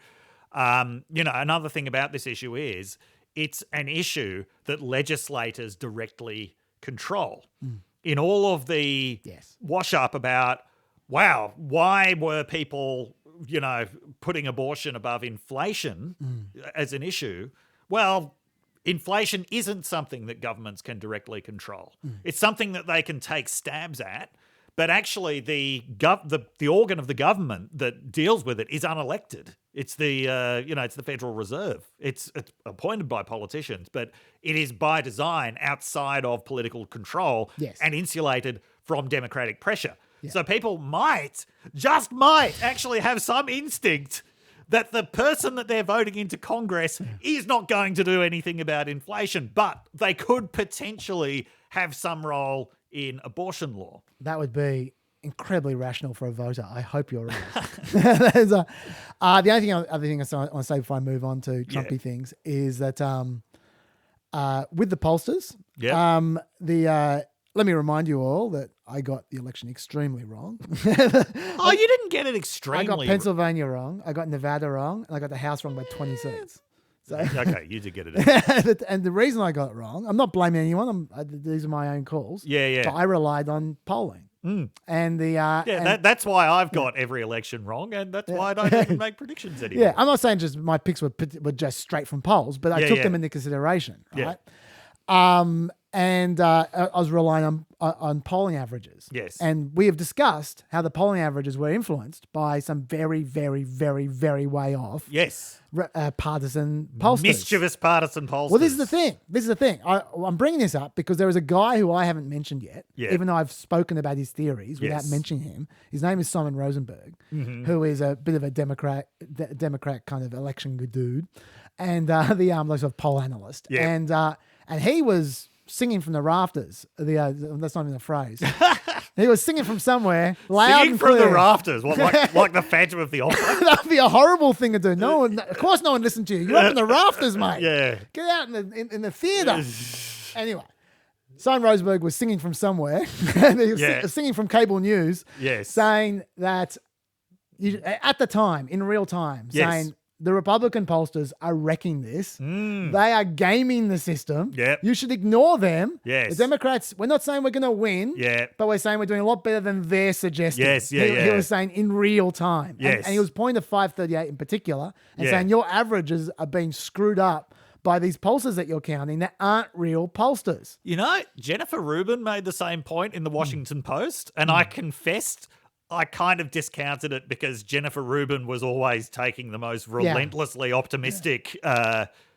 Another thing about this issue is it's an issue that legislators directly control. In all of the wash up about, wow, why were people, putting abortion above inflation as an issue? Well, inflation isn't something that governments can directly control. It's something that they can take stabs at, but actually the organ of the government that deals with it is unelected. It's it's the Federal Reserve. It's appointed by politicians, but it is by design outside of political control and insulated from democratic pressure. Yeah. So people might actually have some instinct that the person that they're voting into Congress is not going to do anything about inflation, but they could potentially have some role in abortion law. That would be incredibly rational for a voter. I hope you're right. The other thing I want to say before I move on to Trumpy things is that with the pollsters, let me remind you all that I got the election extremely wrong. Oh, you didn't get it extremely wrong. I got Pennsylvania wrong. I got Nevada wrong. And I got the House wrong by 20 seats. So, okay, you did get it. And the reason I got it wrong, I'm not blaming anyone. These are my own calls. Yeah. But I relied on polling. And that's why I've got every election wrong, and that's why I don't even make predictions anymore. Yeah, I'm not saying just my picks were just straight from polls, but I took them into consideration, right? And I was relying on polling averages. Yes. And we have discussed how the polling averages were influenced by some very, very, very, very way off. Yes. Partisan pollsters. Mischievous partisan pollsters. Well, this is the thing. I'm bringing this up because there is a guy who I haven't mentioned yet, even though I've spoken about his theories without mentioning him. His name is Simon Rosenberg, who is a bit of a Democrat kind of election dude, and the sort of poll analyst. Yeah. And he was singing from the rafters. That's not even a phrase. He was singing from somewhere, loud singing and clear. From the rafters. What, like the Phantom of the Opera? That'd be a horrible thing to do. Of course, no one listened to you. You're up in the rafters, mate. Yeah. Get out in the theatre. Anyway, Simon Rosenberg was singing from somewhere. And he was singing from cable news. Yes. Saying that at the time, in real time, saying the Republican pollsters are wrecking this. They are gaming the system. Yep. You should ignore them. Yes. The Democrats, we're not saying we're going to win, but we're saying we're doing a lot better than they're suggesting. Yes, He was saying in real time. Yes. And he was pointing to 538 in particular and saying your averages are being screwed up by these pollsters that you're counting that aren't real pollsters. Jennifer Rubin made the same point in the Washington Post, and I confessed I kind of discounted it because Jennifer Rubin was always taking the most relentlessly optimistic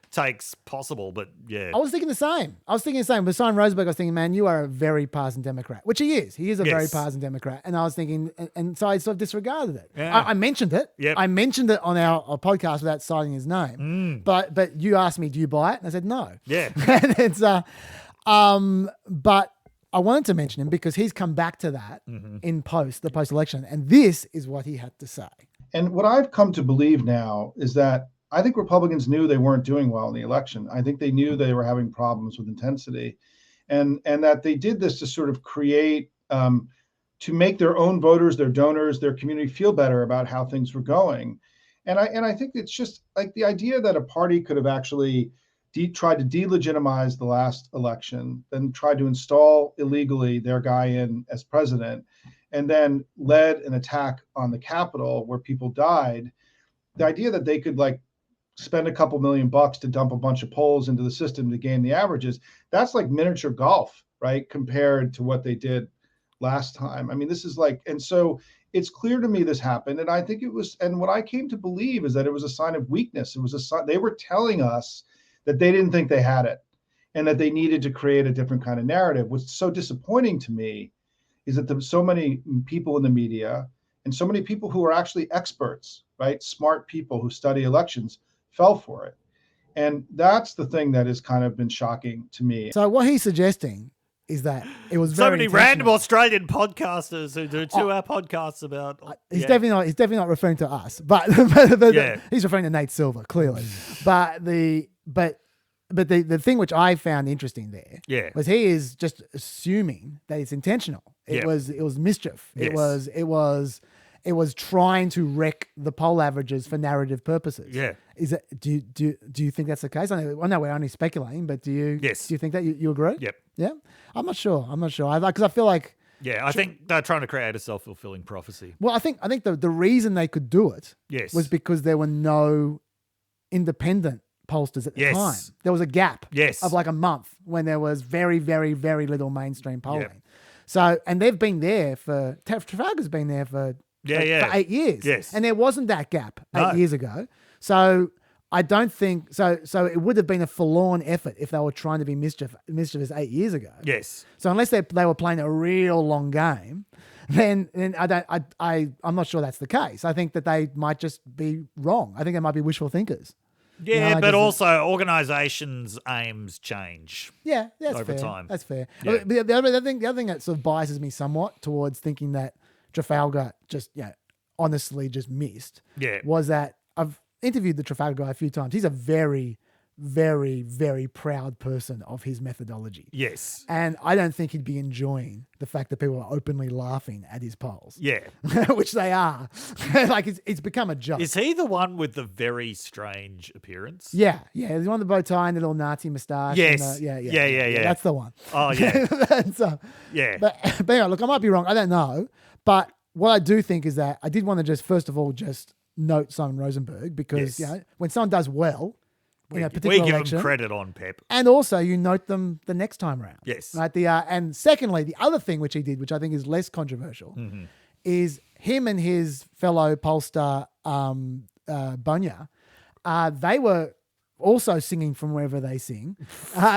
takes possible. But I was thinking the same. With Simon Rosenberg, I was thinking, man, you are a very partisan Democrat, which he is. He is a very partisan Democrat. And I was thinking, and so I sort of disregarded it. Yeah. I mentioned it. Yep. I mentioned it on our podcast without citing his name. But you asked me, do you buy it? And I said, no. Yeah. And it's, but I wanted to mention him because he's come back to that in the post-election, and this is what he had to say. And what I've come to believe now is that I think Republicans knew they weren't doing well in the election. I think they knew they were having problems with intensity, and that they did this to sort of create, to make their own voters, their donors, their community feel better about how things were going. And I think it's just like the idea that a party could have actually tried to delegitimize the last election, then tried to install illegally their guy in as president, and then led an attack on the Capitol where people died. The idea that they could spend a couple $1 million to dump a bunch of polls into the system to gain the averages, that's like miniature golf, right? Compared to what they did last time. I mean, this is and so it's clear to me this happened. And I think it was, and what I came to believe is that it was a sign of weakness. It was a sign, they were telling us that they didn't think they had it and that they needed to create a different kind of narrative. What's so disappointing to me is that there's so many people in the media and so many people who are actually experts, right? Smart people who study elections fell for it. And that's the thing that has kind of been shocking to me. So what he's suggesting is that it was so many random Australian podcasters who do 2 hour podcasts about. He's definitely not referring to us, but he's referring to Nate Silver clearly. But But the thing which I found interesting there was he is just assuming that it's intentional. It was mischief. Yes. It was trying to wreck the poll averages for narrative purposes. Yeah. Is it? Do you think that's the case? I know we're only speculating, but do you? Yes. Do you think that you agree? Yep. Yeah. I'm not sure. Because I feel like. Yeah, I think they're trying to create a self-fulfilling prophecy. Well, I think the reason they could do it was because there were no independent pollsters at the time. There was a gap of like a month when there was very, very, very little mainstream polling. Yep. So, and they've been there for, Trafalgar's been there for 8 years. Yes. And there wasn't that gap 8 years ago. So I don't think, so it would have been a forlorn effort if they were trying to be mischievous 8 years ago. Yes. So unless they were playing a real long game, then I'm not sure that's the case. I think that they might just be wrong. I think they might be wishful thinkers. Yeah, but also organisations' aims change. Yeah, that's over fair. time. That's fair. Yeah. The other thing that sort of biases me somewhat towards thinking that Trafalgar just honestly just missed was that I've interviewed the Trafalgar guy a few times. He's a very, very, very proud person of his methodology. Yes. And I don't think he'd be enjoying the fact that people are openly laughing at his polls. Yeah. Which they are. Like it's become a joke. Is he the one with the very strange appearance? Yeah. He's one with the bow tie and the little Nazi moustache. Yes. Yeah. That's the one. Oh, yeah. Yeah. But anyway, look, I might be wrong. I don't know. But what I do think is that I did want to just, first of all, just note Simon Rosenberg because, when someone does well, in a particular we give election, them credit on PEP. and also you note them the next time around. Yes. Right. And secondly, the other thing which he did, which I think is less controversial, is him and his fellow pollster Bonya, they were also singing from wherever they sing.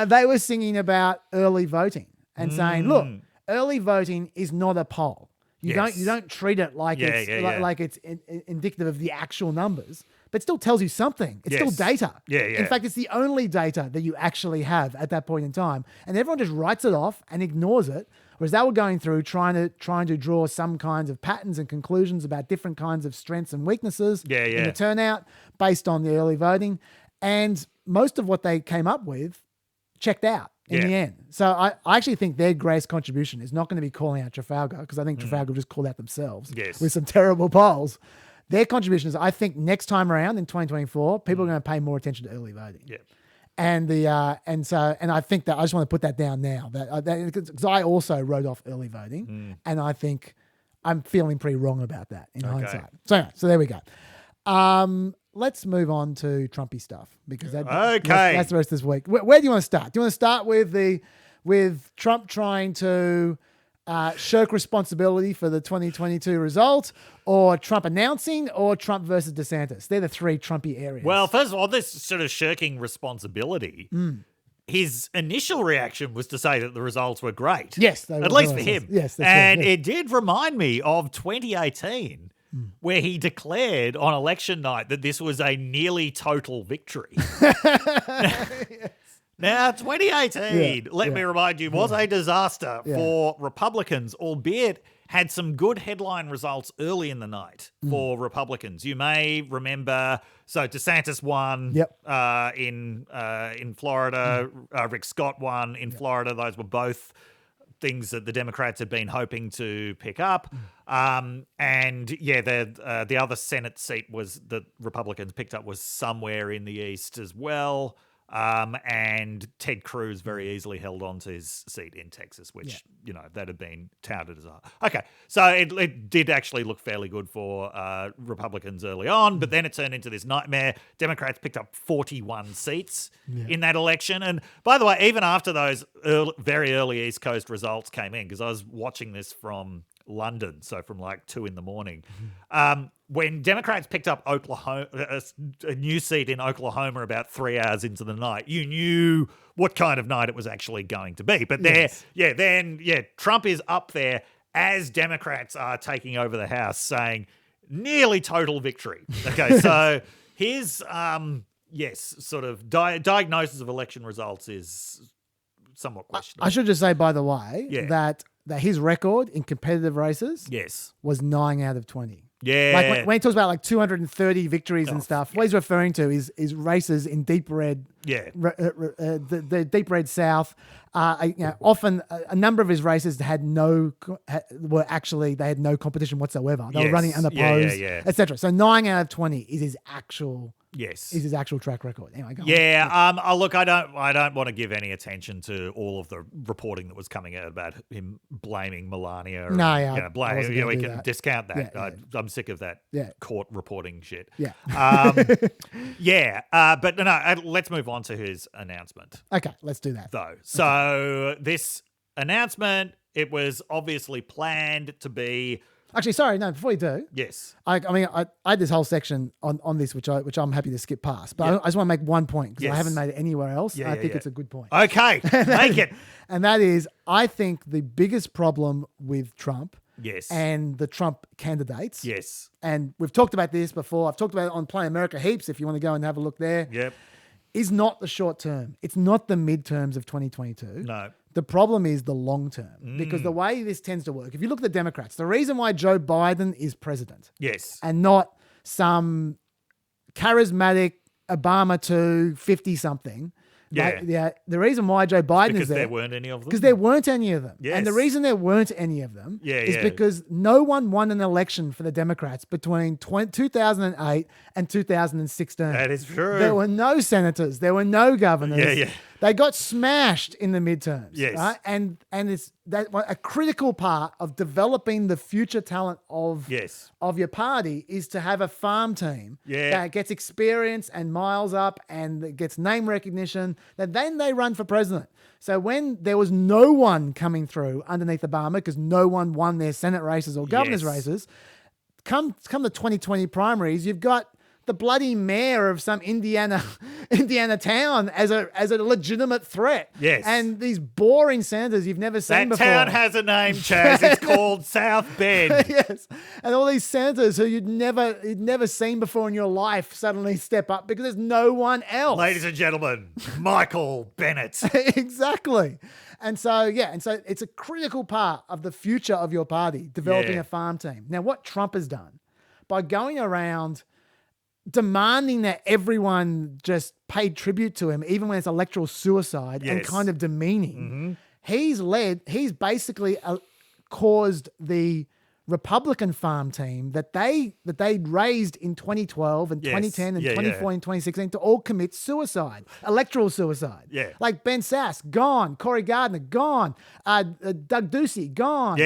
They were singing about early voting and saying, look, early voting is not a poll. You don't treat it like it's indicative of the actual numbers, but it still tells you something. It's still data. In fact, it's the only data that you actually have at that point in time, and everyone just writes it off and ignores it. Whereas they were going through trying to draw some kinds of patterns and conclusions about different kinds of strengths and weaknesses in the turnout based on the early voting, and most of what they came up with checked out in the end. So I actually think their greatest contribution is not going to be calling out Trafalgar, because I think Trafalgar just called out themselves with some terrible polls. Their contribution is, I think, next time around in 2024, people are going to pay more attention to early voting. Yeah. And I think that I just want to put that down now, because I also wrote off early voting, and I think I'm feeling pretty wrong about that in hindsight. So anyway, so there we go. Let's move on to Trumpy stuff, because that's the rest of this week. Where do you want to start? Do you want to start with Trump trying to shirk responsibility for the 2022 result, or Trump announcing, or Trump versus DeSantis? They're the three Trumpy areas. Well, first of all, this sort of shirking responsibility, his initial reaction was to say that the results were great. Yes. At least for him. Yes. And it did remind me of 2018, where he declared on election night that this was a nearly total victory. Now, 2018, let me remind you, was a disaster for Republicans, albeit had some good headline results early in the night for Republicans. You may remember, so DeSantis won in Florida, Rick Scott won in Florida. Those were both things that the Democrats had been hoping to pick up. The other Senate seat was that Republicans picked up was somewhere in the East as well. And Ted Cruz very easily held on to his seat in Texas, which, that had been touted as a... Okay, so it did actually look fairly good for Republicans early on, but then it turned into this nightmare. Democrats picked up 41 seats in that election. And by the way, even after those very early East Coast results came in, because I was watching this from London, so from like 2 a.m, when Democrats picked up Oklahoma, a new seat in Oklahoma about 3 hours into the night, you knew what kind of night it was actually going to be. But Trump is up there as Democrats are taking over the House, saying nearly total victory. Okay, so his sort of diagnosis of election results is somewhat questionable. I should just say, by the way, that his record in competitive races was 9 out of 20. Yeah. Like when he talks about like 230 victories and stuff, what he's referring to is races in deep red. Yeah. The deep red South. Often a number of his races had no competition whatsoever. They were running unopposed, etc. So 9 out of 20 is his actual. Yes. Is his actual track record. Anyway, go on. Look, I don't want to give any attention to all of the reporting that was coming out about him blaming Melania. We can discount that. I'm sick of that court reporting shit. Yeah. But no, let's move on to his announcement. Okay, let's do that. Though. So this announcement, it was obviously planned to be. Actually, sorry, no, before you do. Yes. I had this whole section on this, which I'm happy to skip past. But I just want to make one point because I haven't made it anywhere else. I think it's a good point. Okay, make it. And that is, I think the biggest problem with Trump and the Trump candidates. Yes. And we've talked about this before. I've talked about it on Play America heaps if you want to go and have a look there. Yep. Is not the short term. It's not the midterms of 2022. No. The problem is the long term because the way this tends to work, if you look at the Democrats, the reason why Joe Biden is president and not some charismatic Obama 50-something. The reason why Joe Biden is there. Because there weren't any of them. Because there weren't any of them. Yes. And the reason there weren't any of them is because no one won an election for the Democrats between 2008 and 2016. That is true. There were no senators. There were no governors. Yeah. They got smashed in the midterms. Yes. Right? And it's that a critical part of developing the future talent of your party is to have a farm team that gets experience and miles up and that gets name recognition, that then they run for president. So when there was no one coming through underneath Obama because no one won their Senate races or governor's races, come the 2020 primaries, you've got the bloody mayor of some Indiana town as a legitimate threat. Yes. And these boring senators you've never seen before. That town has a name, Chaz. It's called South Bend. Yes. And all these senators who you'd never seen before in your life suddenly step up because there's no one else. Ladies and gentlemen, Michael Bennett. Exactly. And so it's a critical part of the future of your party, developing a farm team. Now, what Trump has done by going around demanding that everyone just paid tribute to him, even when it's electoral suicide and kind of demeaning, he's basically caused the Republican farm team that they raised in 2012 and 2010 and 2014 and 2016 to all commit suicide, electoral suicide. Yeah. Like Ben Sass, gone. Cory Gardner, gone. Doug Ducey, gone.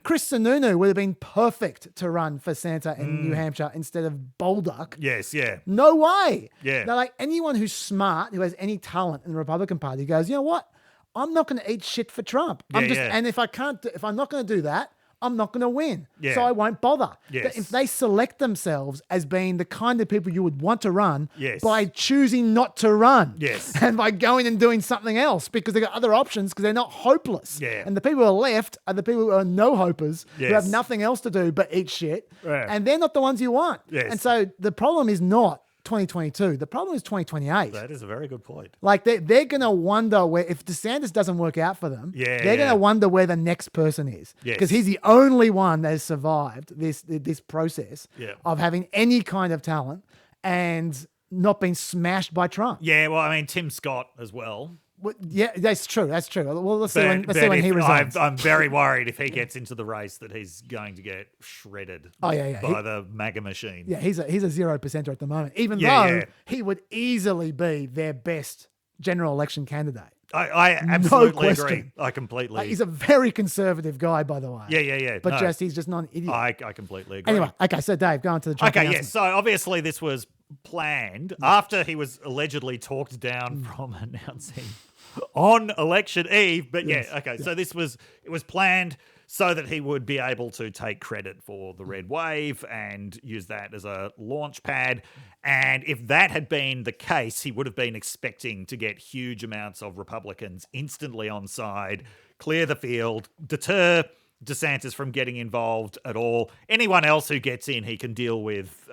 Chris Sununu would have been perfect to run for Santa in New Hampshire instead of Bolduc. Yes, yeah. No way. Yeah. Now, like anyone who's smart, who has any talent in the Republican Party goes, you know what? I'm not going to eat shit for Trump. And if I'm not going to do that, I'm not going to win. Yeah. So I won't bother. Yes. If they select themselves as being the kind of people you would want to run by choosing not to run and by going and doing something else because they've got other options because they're not hopeless. Yeah. And the people who are left are the people who are no hopers who have nothing else to do but eat shit. Yeah. And they're not the ones you want. Yes. And so the problem is not 2022. The problem is 2028. That is a very good point. Like they're going to wonder where, if DeSantis doesn't work out for them, they're going to wonder where the next person is. Because he's the only one that has survived this process of having any kind of talent and not being smashed by Trump. Yeah, well, I mean, Tim Scott as well. Well, yeah, that's true. That's true. Well, let's see when he resigns. I'm very worried if he gets into the race that he's going to get shredded by the MAGA machine. Yeah, he's a 0% at the moment, even though he would easily be their best general election candidate. I absolutely agree. I completely. He's a very conservative guy, by the way. Yeah. But he's just not an idiot. I completely agree. Anyway, okay, so Dave, go on to the Trump announcement. So obviously this was planned after he was allegedly talked down from announcing on election eve. But so it was planned so that he would be able to take credit for the red wave and use that as a launch pad. And if that had been the case, he would have been expecting to get huge amounts of Republicans instantly on side, clear the field, deter DeSantis from getting involved at all. Anyone else who gets in, he can deal with,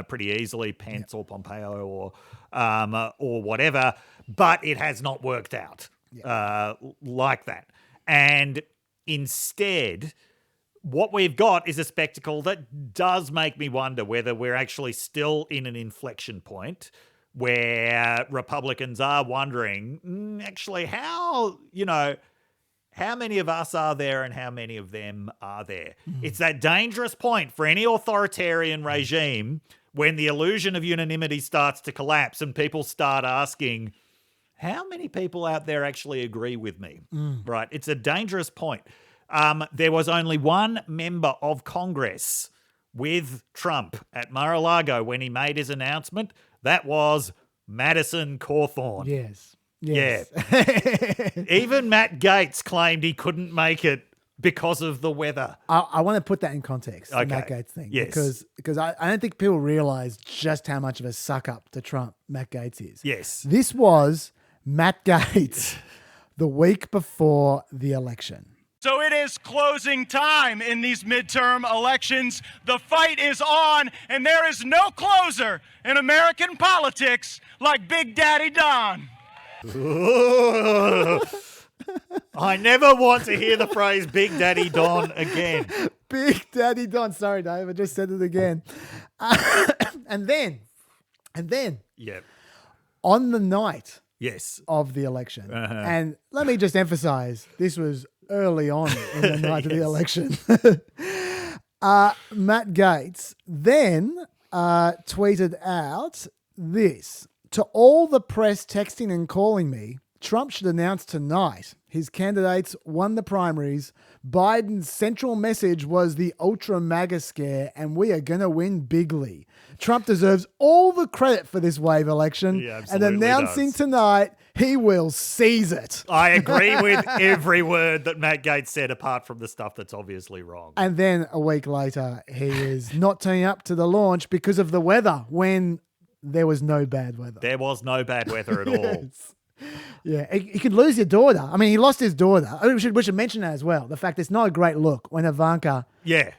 pretty easily, Pence or Pompeo or whatever. But it has not worked out like that. And instead, what we've got is a spectacle that does make me wonder whether we're actually still in an inflection point where Republicans are wondering, actually, how many of us are there and how many of them are there? It's that dangerous point for any authoritarian regime when the illusion of unanimity starts to collapse and people start asking, how many people out there actually agree with me? Right? It's a dangerous point. There was only one member of Congress with Trump at Mar-a-Lago when he made his announcement. That was Madison Cawthorn. Yes. Yeah. Even Matt Gaetz claimed he couldn't make it because of the weather. I want to put that in context, the Matt Gaetz thing. Yes. Because I don't think people realize just how much of a suck-up to Trump Matt Gaetz is. Yes. This was Matt Gaetz the week before the election. So it is closing time in these midterm elections. The fight is on, and there is no closer in American politics like Big Daddy Don. I never want to hear the phrase Big Daddy Don again. Big Daddy Don. Sorry, Dave, I just said it again. And then, Yep. on the night Yes. of the election, and let me just emphasize, this was early on in the night of the election. Matt Gaetz then tweeted out this: to all the press texting and calling me, Trump should announce tonight his candidates won the primaries. Biden's central message was the ultra MAGA scare, and we are going to win bigly. Trump deserves all the credit for this wave election, and announcing tonight he will seize it. I agree with every word that Matt Gaetz said, apart from the stuff that's obviously wrong. And then a week later, he is not turning up to the launch because of the weather, when there was no bad weather. There was no bad weather at all. Yeah, you could lose your daughter. I mean, he lost his daughter. I mean, we should mention that as well. The fact it's not a great look when Ivanka,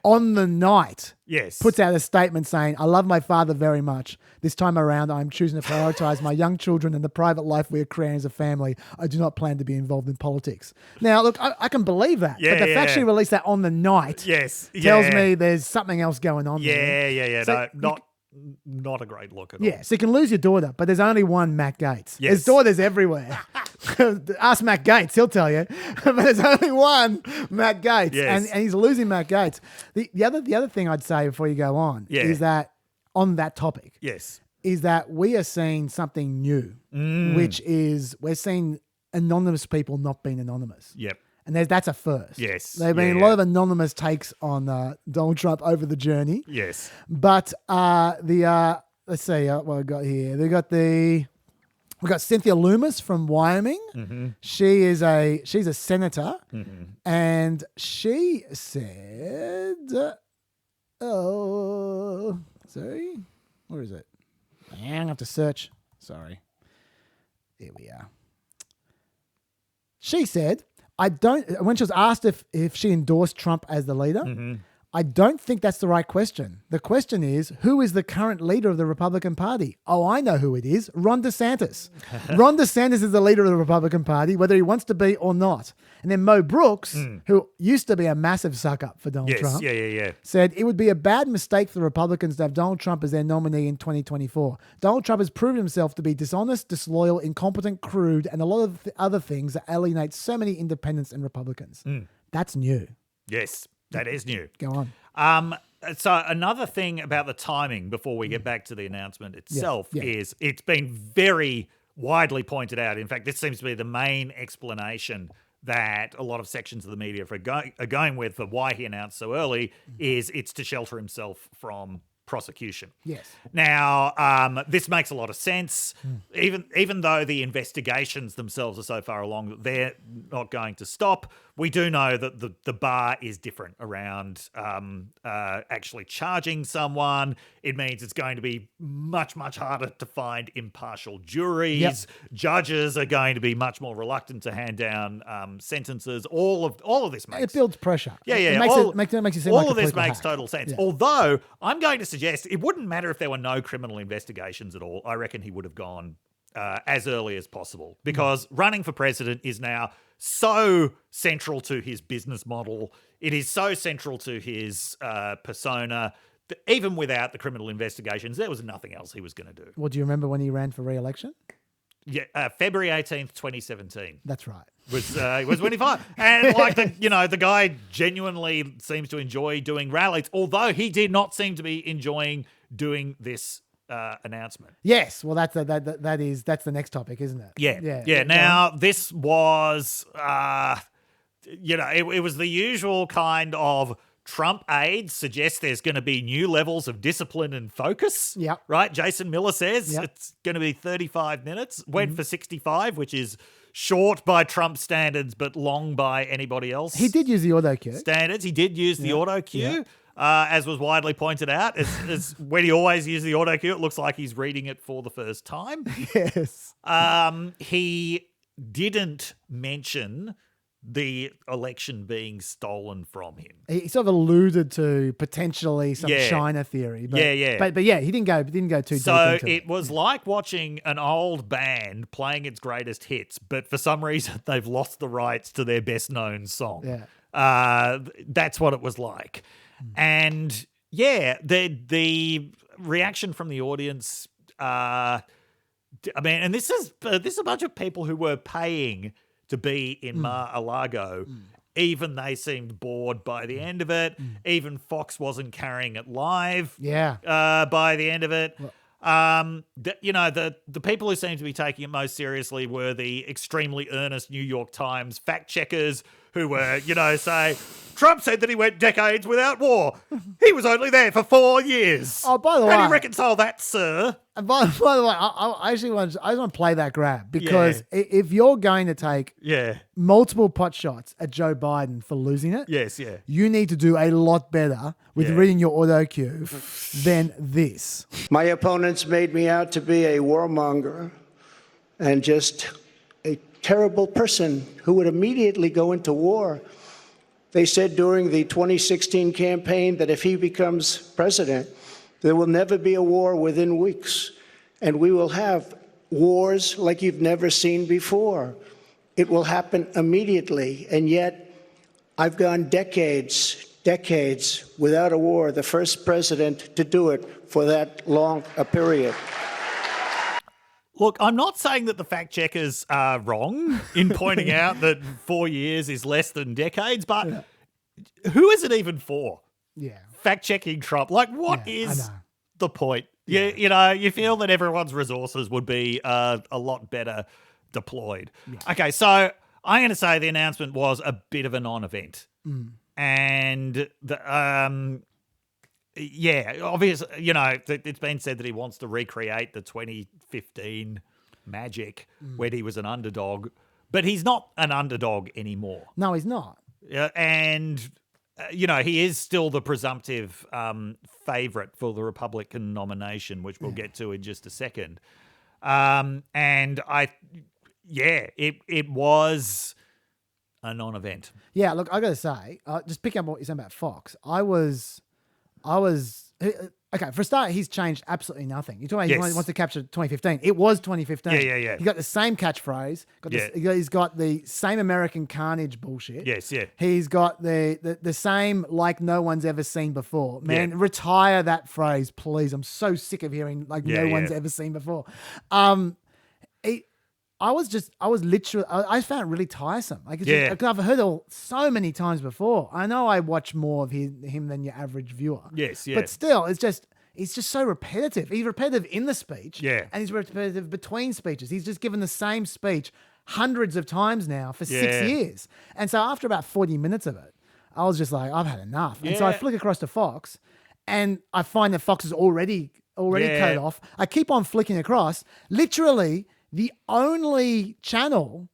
on the night, puts out a statement saying, I love my father very much. This time around, I'm choosing to prioritize my young children and the private life we are creating as a family. I do not plan to be involved in politics. Now, look, I can believe that. But the fact she released that on the night tells me there's something else going on there. Yeah. So no, not a great look at all. Yeah, so you can lose your daughter, but there's only one Matt Gaetz. There's daughters everywhere. Ask Matt Gaetz, he'll tell you. But there's only one Matt Gaetz, and he's losing Matt Gaetz. The other thing I'd say before you go on is that on that topic, is that we are seeing something new, which is we're seeing anonymous people not being anonymous. Yep. And that's a first. Yes. There have been a lot of anonymous takes on Donald Trump over the journey. Yes. But let's see what we got here. We got Cynthia Loomis from Wyoming. Mm-hmm. She's a senator, and she said, sorry, where is it? I'm gonna have to search. Sorry. There we are. She said, when she was asked if she endorsed Trump as the leader, I don't think that's the right question. The question is, who is the current leader of the Republican Party? Oh, I know who it is. Ron DeSantis. Ron DeSantis is the leader of the Republican Party, whether he wants to be or not. And then Mo Brooks, who used to be a massive suck-up for Donald Trump, said it would be a bad mistake for the Republicans to have Donald Trump as their nominee in 2024. Donald Trump has proven himself to be dishonest, disloyal, incompetent, crude, and a lot of other things that alienate so many independents and Republicans. That's new. Yes. That is new. Go on. So another thing about the timing before we get back to the announcement itself is it's been very widely pointed out. In fact, this seems to be the main explanation that a lot of sections of the media are going with for why he announced so early is it's to shelter himself from prosecution. Yes. Now, this makes a lot of sense. Even though the investigations themselves are so far along that they're not going to stop, we do know that the bar is different around actually charging someone. It means it's going to be much, much harder to find impartial juries. Yep. Judges are going to be much more reluctant to hand down sentences. All of this makes... It builds pressure. Yeah. It makes you seem like all of this political makes hack. total sense. Yeah. Although, I'm going to suggest it wouldn't matter if there were no criminal investigations at all. I reckon he would have gone as early as possible because running for president is now so central to his business model. It is so central to his persona. Even without the criminal investigations, there was nothing else he was going to do. Well, do you remember when he ran for re-election? Yeah, February 18th, 2017. That's right. Was when he fired. And the guy genuinely seems to enjoy doing rallies, although he did not seem to be enjoying doing this announcement. Yes, well, that's the next topic, isn't it? Yeah. Now, this was, it was the usual kind of Trump aides suggest there's going to be new levels of discipline and focus. Yeah. Right? Jason Miller says it's going to be 35 minutes. Went for 65, which is short by Trump standards, but long by anybody else. He did use the auto cue. Standards. He did use the auto cue. As was widely pointed out, it's when he always uses the auto cue, it looks like he's reading it for the first time. Yes. He didn't mention the election being stolen from him. He sort of alluded to potentially some China theory. But, But he didn't go too deep into it. So it was like watching an old band playing its greatest hits, but for some reason they've lost the rights to their best known song. Yeah. That's what it was like. And the reaction from the audience, and this is a bunch of people who were paying to be in Mar-a-Lago. Even they seemed bored by the end of it. Even Fox wasn't carrying it live. By the end of it. The people who seemed to be taking it most seriously were the extremely earnest New York Times fact checkers who were, say, Trump said that he went decades without war. He was only there for 4 years. Oh, by the way, how do you reconcile that, sir? And by the way, I just want to play that grab because if you're going to take multiple pot shots at Joe Biden for losing it, you need to do a lot better with reading your auto cue than this. My opponents made me out to be a warmonger and just a terrible person who would immediately go into war. They said during the 2016 campaign that if he becomes president, there will never be a war within weeks, and we will have wars like you've never seen before. It will happen immediately, and yet I've gone decades without a war, the first president to do it for that long a period. Look, I'm not saying that the fact checkers are wrong in pointing out that 4 years is less than decades, but who is it even for? Yeah. Fact checking Trump. Like, what is the point? You feel that everyone's resources would be a lot better deployed. Yeah. Okay, so I'm going to say the announcement was a bit of a non-event. And obviously, it's been said that he wants to recreate the 2015 magic when he was an underdog, but he's not an underdog anymore. No, he's not. And, he is still the presumptive favorite for the Republican nomination, which we'll get to in just a second. And it was a non-event. Yeah, look, I got to say, just picking up what you're saying about Fox, I was okay, for a start, he's changed absolutely nothing. You're talking about he wants to capture 2015. It was 2015. Yeah. He got the same catchphrase. He's got the same American carnage bullshit. Yes, yeah. He's got the same like no one's ever seen before. Man, retire that phrase, please. I'm so sick of hearing like no one's ever seen before. I found it really tiresome. Like, I've heard so many times before. I know I watch more of him than your average viewer. Yes, yeah. But still, it's just so repetitive. He's repetitive in the speech. Yeah. And he's repetitive between speeches. He's just given the same speech hundreds of times now for 6 years. And so after about 40 minutes of it, I was just like, I've had enough. And so I flick across to Fox and I find that Fox is already cut off. I keep on flicking across. Literally, the only channel,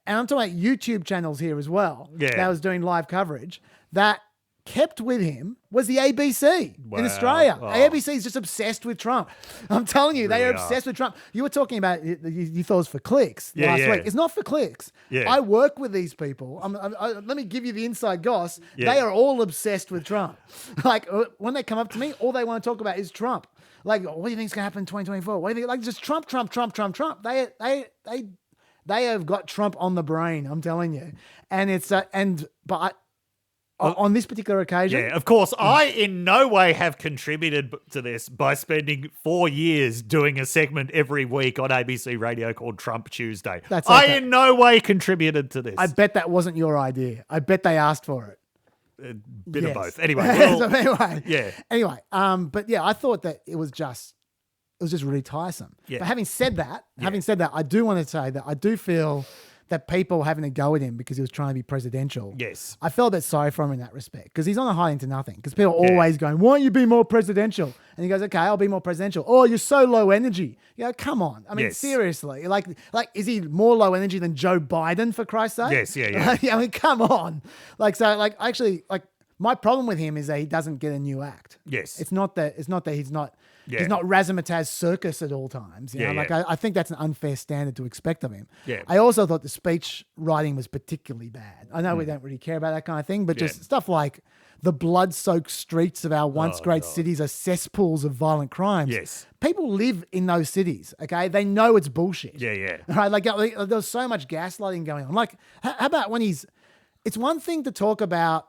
and I'm talking about YouTube channels here as well, that was doing live coverage, that kept with him was the ABC in Australia. Oh. ABC is just obsessed with Trump. I'm telling you, they are obsessed with Trump. You were talking about, you thought it was for clicks last week. It's not for clicks. Yeah. I work with these people. Let me give you the inside goss. Yeah. They are all obsessed with Trump. Like, when they come up to me, all they want to talk about is Trump. Like, what do you think is going to happen in 2024? What do you think? Like, just Trump. They have got Trump on the brain, I'm telling you. And it's on this particular occasion. Yeah, of course, I in no way have contributed to this by spending 4 years doing a segment every week on ABC Radio called Trump Tuesday. That's I okay. in no way contributed to this. I bet that wasn't your idea. I bet they asked for it. A bit Yes. of both. Anyway, well, So anyway. yeah. Anyway, but yeah, I thought that it was just really tiresome. Yeah. But having said that, I do want to say that I do feel that people were having a go at him because he was trying to be presidential. Yes. I felt a bit sorry for him in that respect because he's on a hiding to nothing. Because people are always going, "Why don't you be more presidential?" And he goes, "Okay, I'll be more presidential." "Oh, you're so low energy." You go, "Come on!" I mean, Yes. seriously, like, is he more low energy than Joe Biden for Christ's sake? Yes, yeah. I mean, come on. Actually, my problem with him is that he doesn't get a new act. Yes. It's not that he's not Yeah. he's not Razzmatazz Circus at all times. You know? Yeah. I think that's an unfair standard to expect of him. Yeah. I also thought the speech writing was particularly bad. I know we don't really care about that kind of thing, but just stuff like the blood-soaked streets of our once great cities are cesspools of violent crimes. Yes. People live in those cities, okay? They know it's bullshit. Yeah. Right? There's so much gaslighting going on. Like, how about when it's one thing to talk about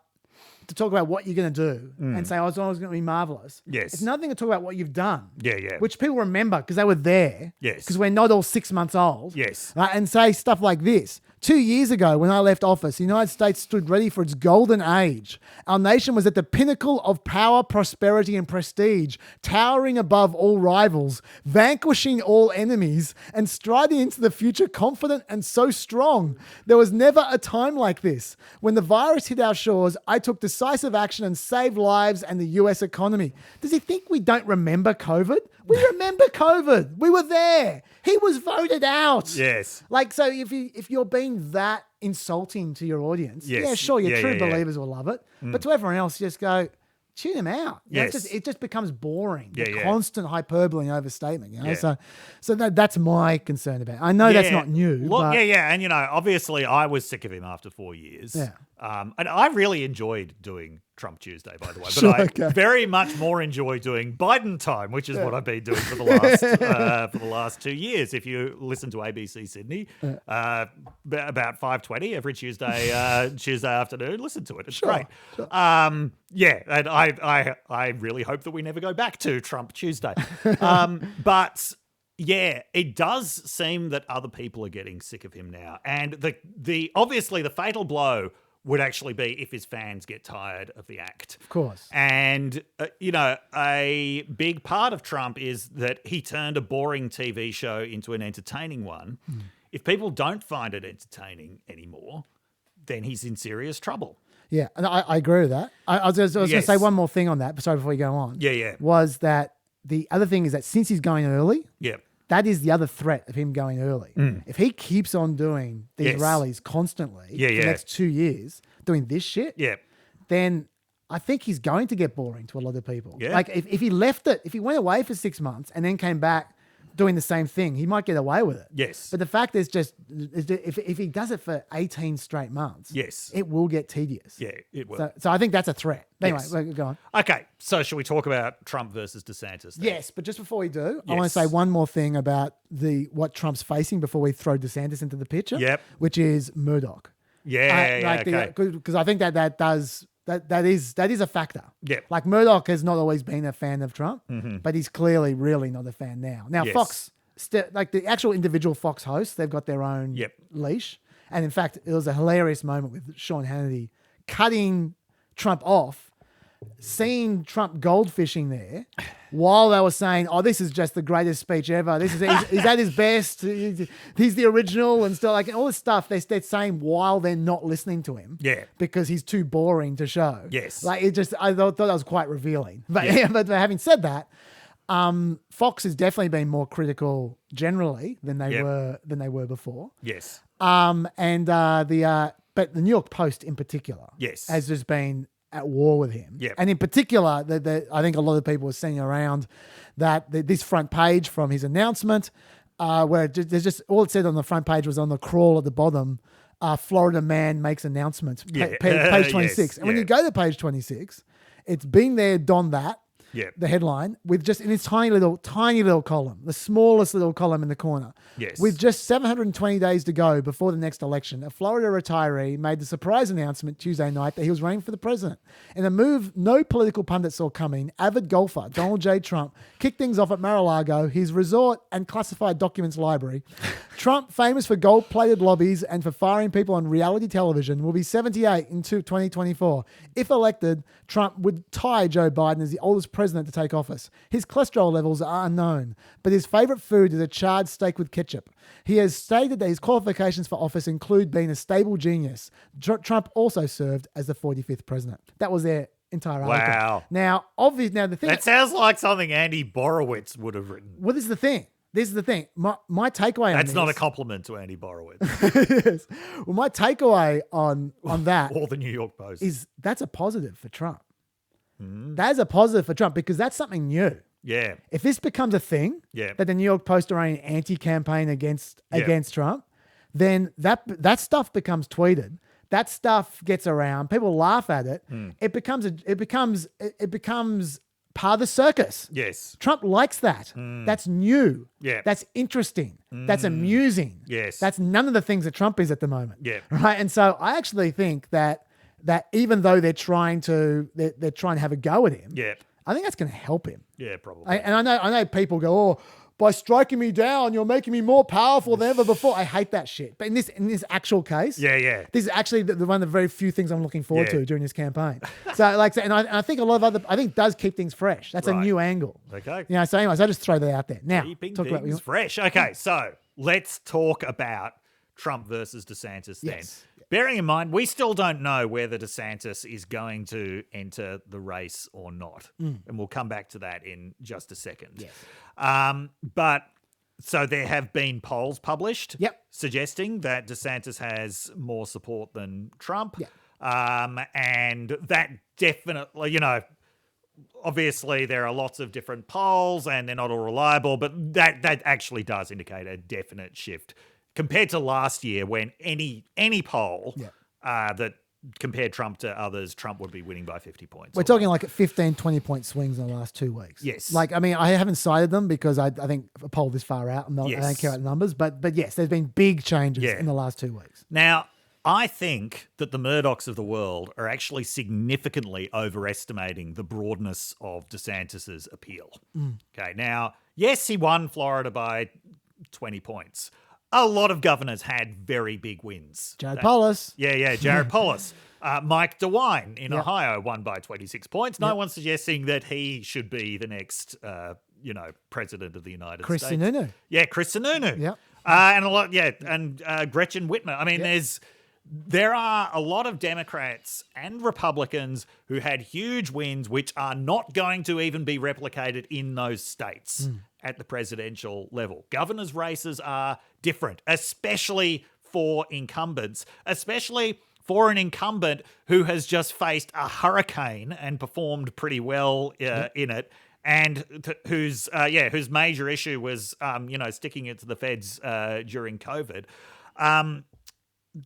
what you're going to do and say, it's always going to be marvelous. Yes. It's another thing to talk about what you've done. Yeah. Which people remember because they were there. Yes. Because we're not all 6 months old. Yes. Right? And say stuff like this. 2 years ago, when I left office, the United States stood ready for its golden age. Our nation was at the pinnacle of power, prosperity, and prestige, towering above all rivals, vanquishing all enemies, and striding into the future confident and so strong. There was never a time like this. When the virus hit our shores, I took decisive action and saved lives and the US economy. Does he think we don't remember COVID? We remember COVID. We were there. He was voted out. Yes. So if you're being that insulting to your audience, Yes. yeah, sure, your Yeah, true yeah, yeah. believers will love it. But to everyone else, just go, tune him out. You know, Yes. it just becomes boring. Yeah, the yeah. constant hyperbole and overstatement. You know? Yeah. So that's my concern about it. I know that's not new. Look, but And, obviously I was sick of him after 4 years. Yeah. And I really enjoyed doing Trump Tuesday, by the way. But Sure, I okay. very much more enjoy doing Biden time, which is what I've been doing for the last 2 years. If you listen to ABC Sydney, about 5:20 every Tuesday afternoon, listen to it. It's great. Sure. And I really hope that we never go back to Trump Tuesday. But yeah, it does seem that other people are getting sick of him now. And the obviously the fatal blow would actually be if his fans get tired of the act. of course. And, a big part of Trump is that he turned a boring TV show into an entertaining one. If people don't find it entertaining anymore, then he's in serious trouble. Yeah, and I agree with that. I was going to Yes. say one more thing on that. Sorry, before you go on. Yeah. Was that the other thing is that since he's going early, Yeah. that is the other threat of him going early. If he keeps on doing these Yes. rallies constantly for Yeah. the next 2 years, doing this shit, Yeah. then I think he's going to get boring to a lot of people. Yeah. Like if he left it, if he went away for 6 months and then came back doing the same thing, he might get away with it. Yes. But the fact is if he does it for 18 straight months, Yes. it will get tedious. Yeah, it will. So I think that's a threat. Anyway, Yes. go on. Okay, so shall we talk about Trump versus DeSantis then? Yes, but just before we do, I want to Yes. say one more thing about what Trump's facing before we throw DeSantis into the picture. Yep. Which is Murdoch. Okay. Because I think that is a factor. Yep. Like Murdoch has not always been a fan of Trump, but he's clearly really not a fan now. Now Yes. Fox, like the actual individual Fox hosts, they've got their own Yep. leash. And in fact, it was a hilarious moment with Sean Hannity cutting Trump off, seeing Trump goldfishing there while they were saying, "Oh, this is just the greatest speech ever. He's at his best. He's the original," and stuff like all this stuff. They're saying while they're not listening to him, Yeah. because he's too boring to show. Yes. I thought that was quite revealing. But Yeah. but having said that, Fox has definitely been more critical generally than they were before. Yes. But the New York Post in particular, Yes. has just been at war with him. Yep. And in particular, I think a lot of people were seeing around that this front page from his announcement, where there's just all it said on the front page was on the crawl at the bottom, Florida man makes announcement, Yeah. page 26. Yes. And when Yeah. you go to page 26, it's been there, done that. the headline, with just in its tiny little column, the smallest little column in the corner. Yes. With just 720 days to go before the next election, a Florida retiree made the surprise announcement Tuesday night that he was running for the president. In a move no political pundits saw coming, avid golfer Donald J. Trump kicked things off at Mar-a-Lago, his resort and classified documents library. Trump, famous for gold-plated lobbies and for firing people on reality television, will be 78 in 2024. If elected, Trump would tie Joe Biden as the oldest president to take office. His cholesterol levels are unknown, but his favorite food is a charred steak with ketchup. He has stated that his qualifications for office include being a stable genius. Trump also served as the 45th president. That was their entire article. Wow. Now, the thing... That sounds like something Andy Borowitz would have written. Well, this is the thing. My takeaway on That's this... not a compliment to Andy Borowitz. Yes. Well, my takeaway on that... Or the New York Post. ...is that's a positive for Trump. That is a positive for Trump because that's something new. Yeah. If this becomes a thing, that the New York Post are running an anti-campaign against Trump, then that stuff becomes tweeted. That stuff gets around. People laugh at it. It becomes part of the circus. Yes. Trump likes that. That's new. Yeah. That's interesting. That's amusing. Yes. That's none of the things that Trump is at the moment. Yeah. Right. And so I actually think that even though they're trying to have a go at him, I think that's going to help him. Yeah, probably. I know people go, oh, by striking me down, you're making me more powerful than ever before. I hate that shit. But in this actual case, this is actually the one of the very few things I'm looking forward to during this campaign. So I think a lot of it does keep things fresh. That's a new angle. Okay. So anyways, I just throw that out there. Now, keeping talk things fresh. Okay, so let's talk about Trump versus DeSantis then. Yes. Bearing in mind, we still don't know whether DeSantis is going to enter the race or not. And we'll come back to that in just a second. Yes. But so there have been polls published suggesting that DeSantis has more support than Trump. And that definitely, obviously there are lots of different polls and they're not all reliable, but that actually does indicate a definite shift. Compared to last year, when any poll that compared Trump to others, Trump would be winning by 50 points. We're talking like 15, 20-point swings in the last 2 weeks. Yes. I haven't cited them because I think a poll this far out, I don't care about the numbers, but yes, there's been big changes in the last 2 weeks. Now, I think that the Murdochs of the world are actually significantly overestimating the broadness of DeSantis's appeal. Okay, now, yes, he won Florida by 20 points. A lot of governors had very big wins. Jared Polis. Jared Polis. Mike DeWine in Ohio won by 26 points. No one's suggesting that he should be the next, president of the United States. Chris Sununu. Yeah, Chris Sununu. Yep. And Gretchen Whitmer. I mean, there are a lot of Democrats and Republicans who had huge wins, which are not going to even be replicated in those states at the presidential level. Governors' races are different, especially for incumbents, especially for an incumbent who has just faced a hurricane and performed pretty well in it, and whose major issue was sticking it to the feds during COVID.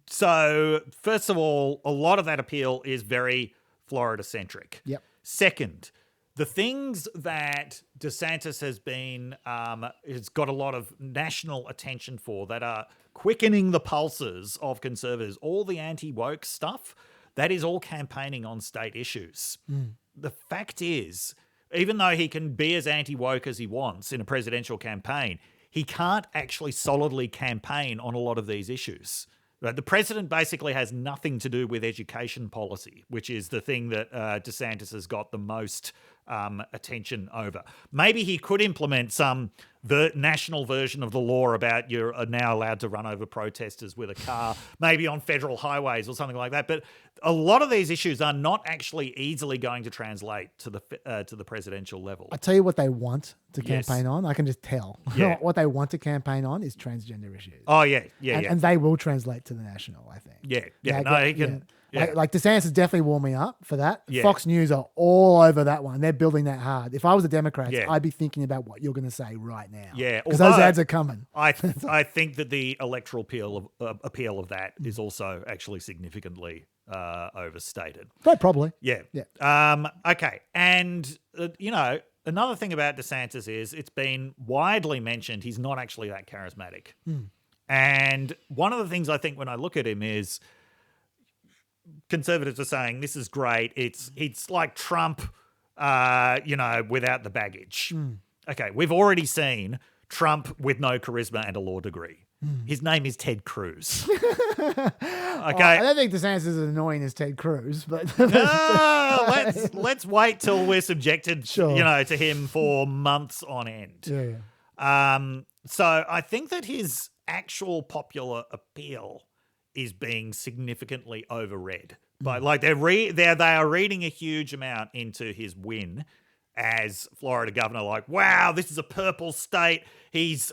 So first of all, a lot of that appeal is very Florida centric. Yep. Second, the things that DeSantis has got a lot of national attention for that are quickening the pulses of conservatives, all the anti-woke stuff, that is all campaigning on state issues. The fact is, even though he can be as anti-woke as he wants in a presidential campaign, he can't actually solidly campaign on a lot of these issues. The president basically has nothing to do with education policy, which is the thing that DeSantis has got the most attention over. Maybe he could implement some national version of the law about you're now allowed to run over protesters with a car, maybe on federal highways or something like that. But a lot of these issues are not actually easily going to translate to the presidential level. I tell you what they want to campaign on. I can just tell. What they want to campaign on is transgender issues. Oh, yeah. And they will translate to the national, I think. He can... Yeah. Like DeSantis is definitely warming up for that. Yeah. Fox News are all over that one. They're building that hard. If I was a Democrat, I'd be thinking about what you're going to say right now. Yeah, because those ads are coming. I think that the electoral appeal of that is also actually significantly overstated. Quite probably. Yeah. Yeah. Okay. And, another thing about DeSantis is it's been widely mentioned he's not actually that charismatic. And one of the things I think when I look at him is conservatives are saying this is great. It's like Trump, without the baggage. Okay, we've already seen Trump with no charisma and a law degree. His name is Ted Cruz. Okay, I don't think DeSantis is as annoying as Ted Cruz, but let's wait till we're subjected, to him for months on end. Yeah. So I think that his actual popular appeal is being significantly overread. But they are reading a huge amount into his win as Florida governor. Like, wow, this is a purple state. He's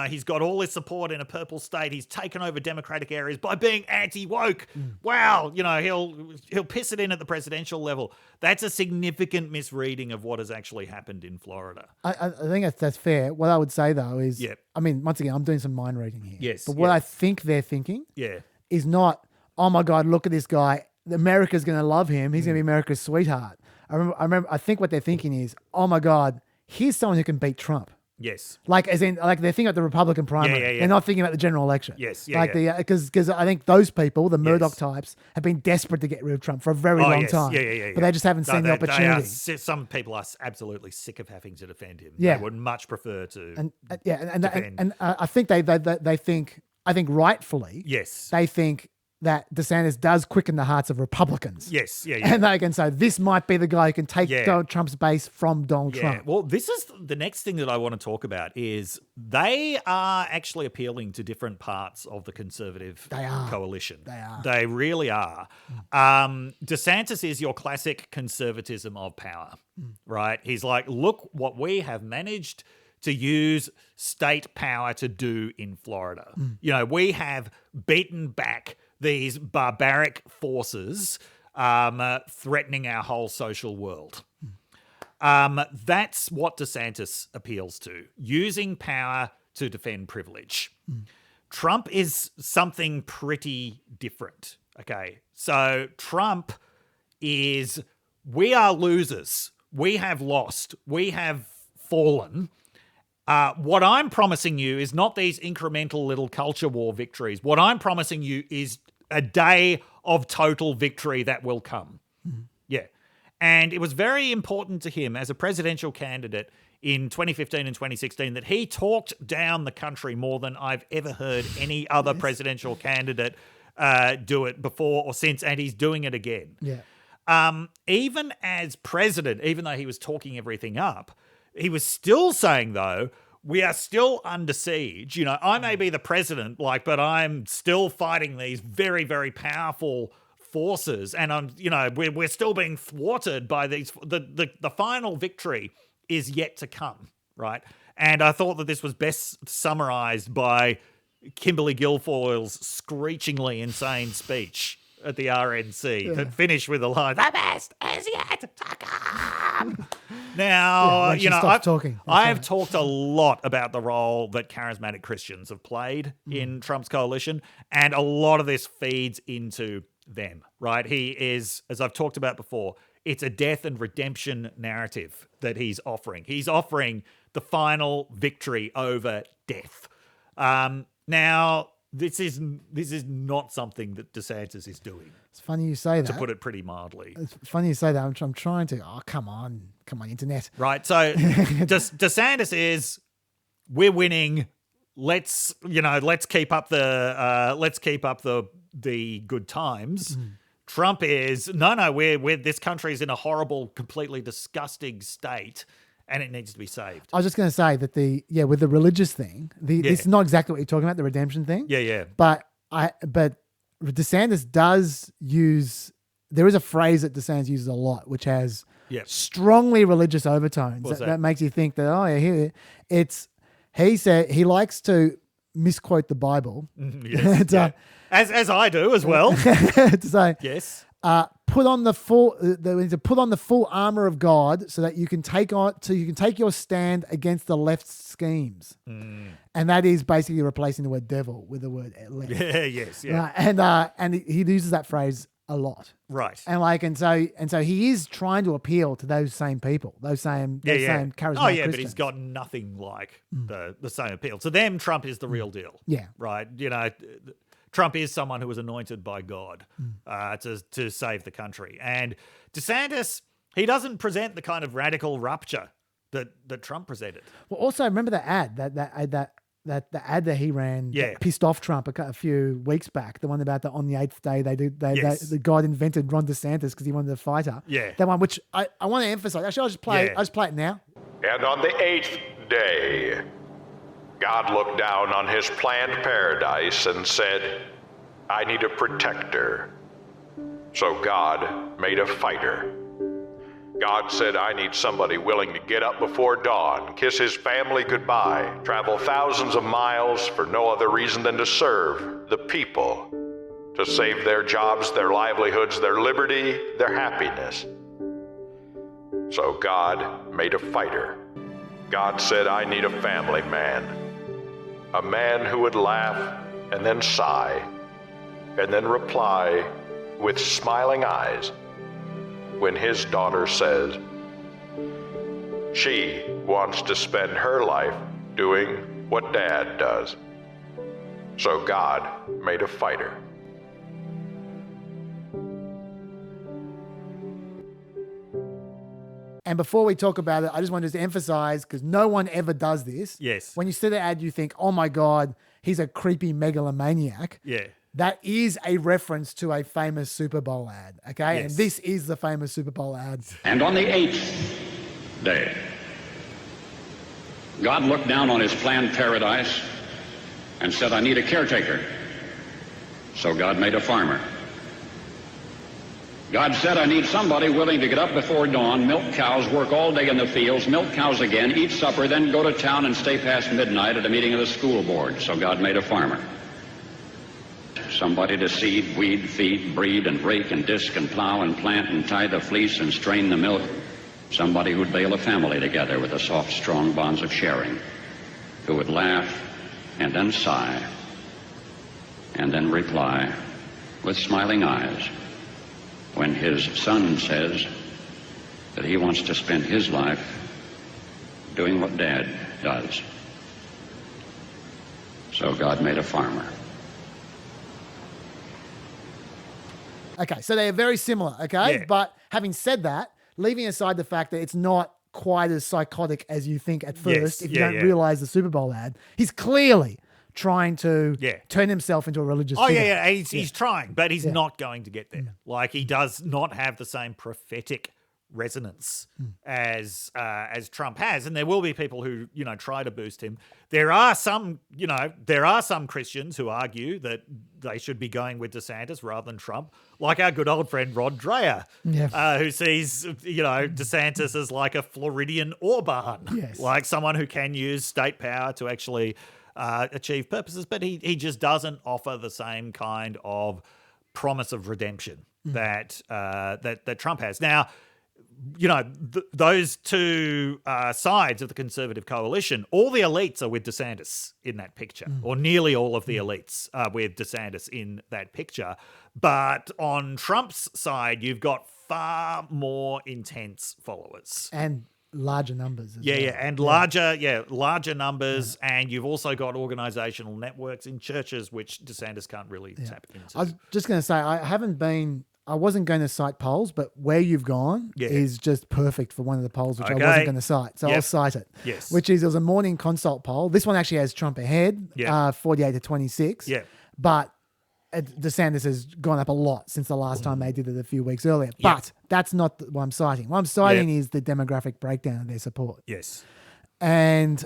he's got all his support in a purple state. He's taken over Democratic areas by being anti-woke. Wow, he'll piss it in at the presidential level. That's a significant misreading of what has actually happened in Florida. I think that's fair. What I would say though is, I mean, once again, I'm doing some mind reading here. Yes, but what I think they're thinking, is not, oh my God, look at this guy. America's going to love him. He's going to be America's sweetheart. I think what they're thinking is, oh my God, here's someone who can beat Trump. Yes. Like they're thinking about the Republican primary. Yeah. They're not thinking about the general election. Yes. Because I think those people, the Murdoch types, have been desperate to get rid of Trump for a very long time. But they just haven't seen the opportunity. Some people are absolutely sick of having to defend him. Yeah. They would much prefer to and I think they think, I think rightfully, they think that DeSantis does quicken the hearts of Republicans. Yes, And they can say, this might be the guy who can take Donald Trump's base from Donald Trump. Well, this is the next thing that I want to talk about is they are actually appealing to different parts of the conservative coalition. They are. They really are. DeSantis is your classic conservatism of power, right? He's like, look what we have managed to use state power to do in Florida. We have beaten back these barbaric forces threatening our whole social world. That's what DeSantis appeals to, using power to defend privilege. Trump is something pretty different, okay? So Trump is, we are losers. We have lost. We have fallen. What I'm promising you is not these incremental little culture war victories. What I'm promising you is a day of total victory that will come. Yeah. And it was very important to him as a presidential candidate in 2015 and 2016 that he talked down the country more than I've ever heard any other presidential candidate do it before or since, and he's doing it again. Yeah. Even as president, even though he was talking everything up, he was still saying, though, we are still under siege. I may be the president, but I'm still fighting these very, very powerful forces, and we're still being thwarted by these. The final victory is yet to come, right? And I thought that this was best summarized by Kimberly Guilfoyle's screechingly insane speech at the RNC that finished with the line, "The best is yet to come." Now, I have talked a lot about the role that charismatic Christians have played in Trump's coalition, and a lot of this feeds into them, right? He is, as I've talked about before, it's a death and redemption narrative that he's offering. He's offering the final victory over death. Now, this is not something that DeSantis is doing. It's funny you say that. To put it pretty mildly. It's funny you say that. I'm trying to. Oh, come on, internet. Right. So DeSantis is, we're winning. Let's keep up the good times. Trump is no. We're this country is in a horrible, completely disgusting state, and it needs to be saved. I was just going to say that with the religious thing, this is not exactly what you're talking about, the redemption thing. Yeah. But DeSantis does use, there is a phrase that DeSantis uses a lot, which has strongly religious overtones. That makes you think that, he said he likes to misquote the Bible. Yes, as I do as well. To say, yes. Put on the full armor of God so that you can take your stand against the left's schemes, and that is basically replacing the word devil with the word left. Yes. And he uses that phrase a lot. Right. And so he is trying to appeal to those same people, those same charismatic Christians. But he's got nothing like the same appeal. To them, Trump is the real deal. Yeah. Right. Trump is someone who was anointed by God to save the country. And DeSantis, he doesn't present the kind of radical rupture that Trump presented. Well, also remember the ad the ad that he ran that pissed off Trump a few weeks back. The one about on the 8th day the God invented Ron DeSantis because he wanted to fight her. Yeah, that one which I want to emphasize. Actually, I'll just play it now. And on the 8th day, God looked down on his planned paradise and said, "I need a protector." So God made a fighter. God said, "I need somebody willing to get up before dawn, kiss his family goodbye, travel thousands of miles for no other reason than to serve the people, to save their jobs, their livelihoods, their liberty, their happiness." So God made a fighter. God said, "I need a family man, a man who would laugh and then sigh and then reply with smiling eyes when his daughter says she wants to spend her life doing what Dad does." So God made a fighter. And before we talk about it, I just wanted to emphasize, because no one ever does this. Yes. When you see the ad, you think, oh my God, he's a creepy megalomaniac. Yeah. That is a reference to a famous Super Bowl ad, okay? Yes. And this is the famous Super Bowl ad. And on the 8th day, God looked down on his planned paradise and said, "I need a caretaker." So God made a farmer. God said, "I need somebody willing to get up before dawn, milk cows, work all day in the fields, milk cows again, eat supper, then go to town and stay past midnight at a meeting of the school board." So God made a farmer. Somebody to seed, weed, feed, breed, and rake, and disc, and plow, and plant, and tie the fleece, and strain the milk. Somebody who'd bale a family together with the soft, strong bonds of sharing, who would laugh, and then sigh, and then reply with smiling eyes when his son says that he wants to spend his life doing what Dad does. So God made a farmer. Okay, so they're very similar, okay? Yeah. But having said that, leaving aside the fact that it's not quite as psychotic as you think at first, if you don't realize the Super Bowl ad, he's clearly trying to turn himself into a religious figure. He's trying, but he's not going to get there. Like, he does not have the same prophetic resonance as Trump has, and there will be people who try to boost him. There are some Christians who argue that they should be going with DeSantis rather than Trump, like our good old friend Rod Dreher, who sees DeSantis as like a Floridian Orban, like someone who can use state power to actually achieve purposes, but he just doesn't offer the same kind of promise of redemption that Trump has. Now, those two sides of the conservative coalition, all the elites are with DeSantis in that picture, or nearly all of the elites are with DeSantis in that picture. But on Trump's side, you've got far more intense followers. And larger numbers as well. And larger numbers, and you've also got organizational networks in churches, which DeSantis can't really tap into. I was just going to say, I wasn't going to cite polls, but where you've gone is just perfect for one of the polls, which I wasn't going to cite. So I'll cite it. Yes. Which is, there was a morning consult poll. This one actually has Trump ahead, 48 to 26. Yeah. But DeSantis has gone up a lot since the last time they did it a few weeks earlier. Yeah. But that's not what I'm citing. What I'm citing is the demographic breakdown of their support. Yes. And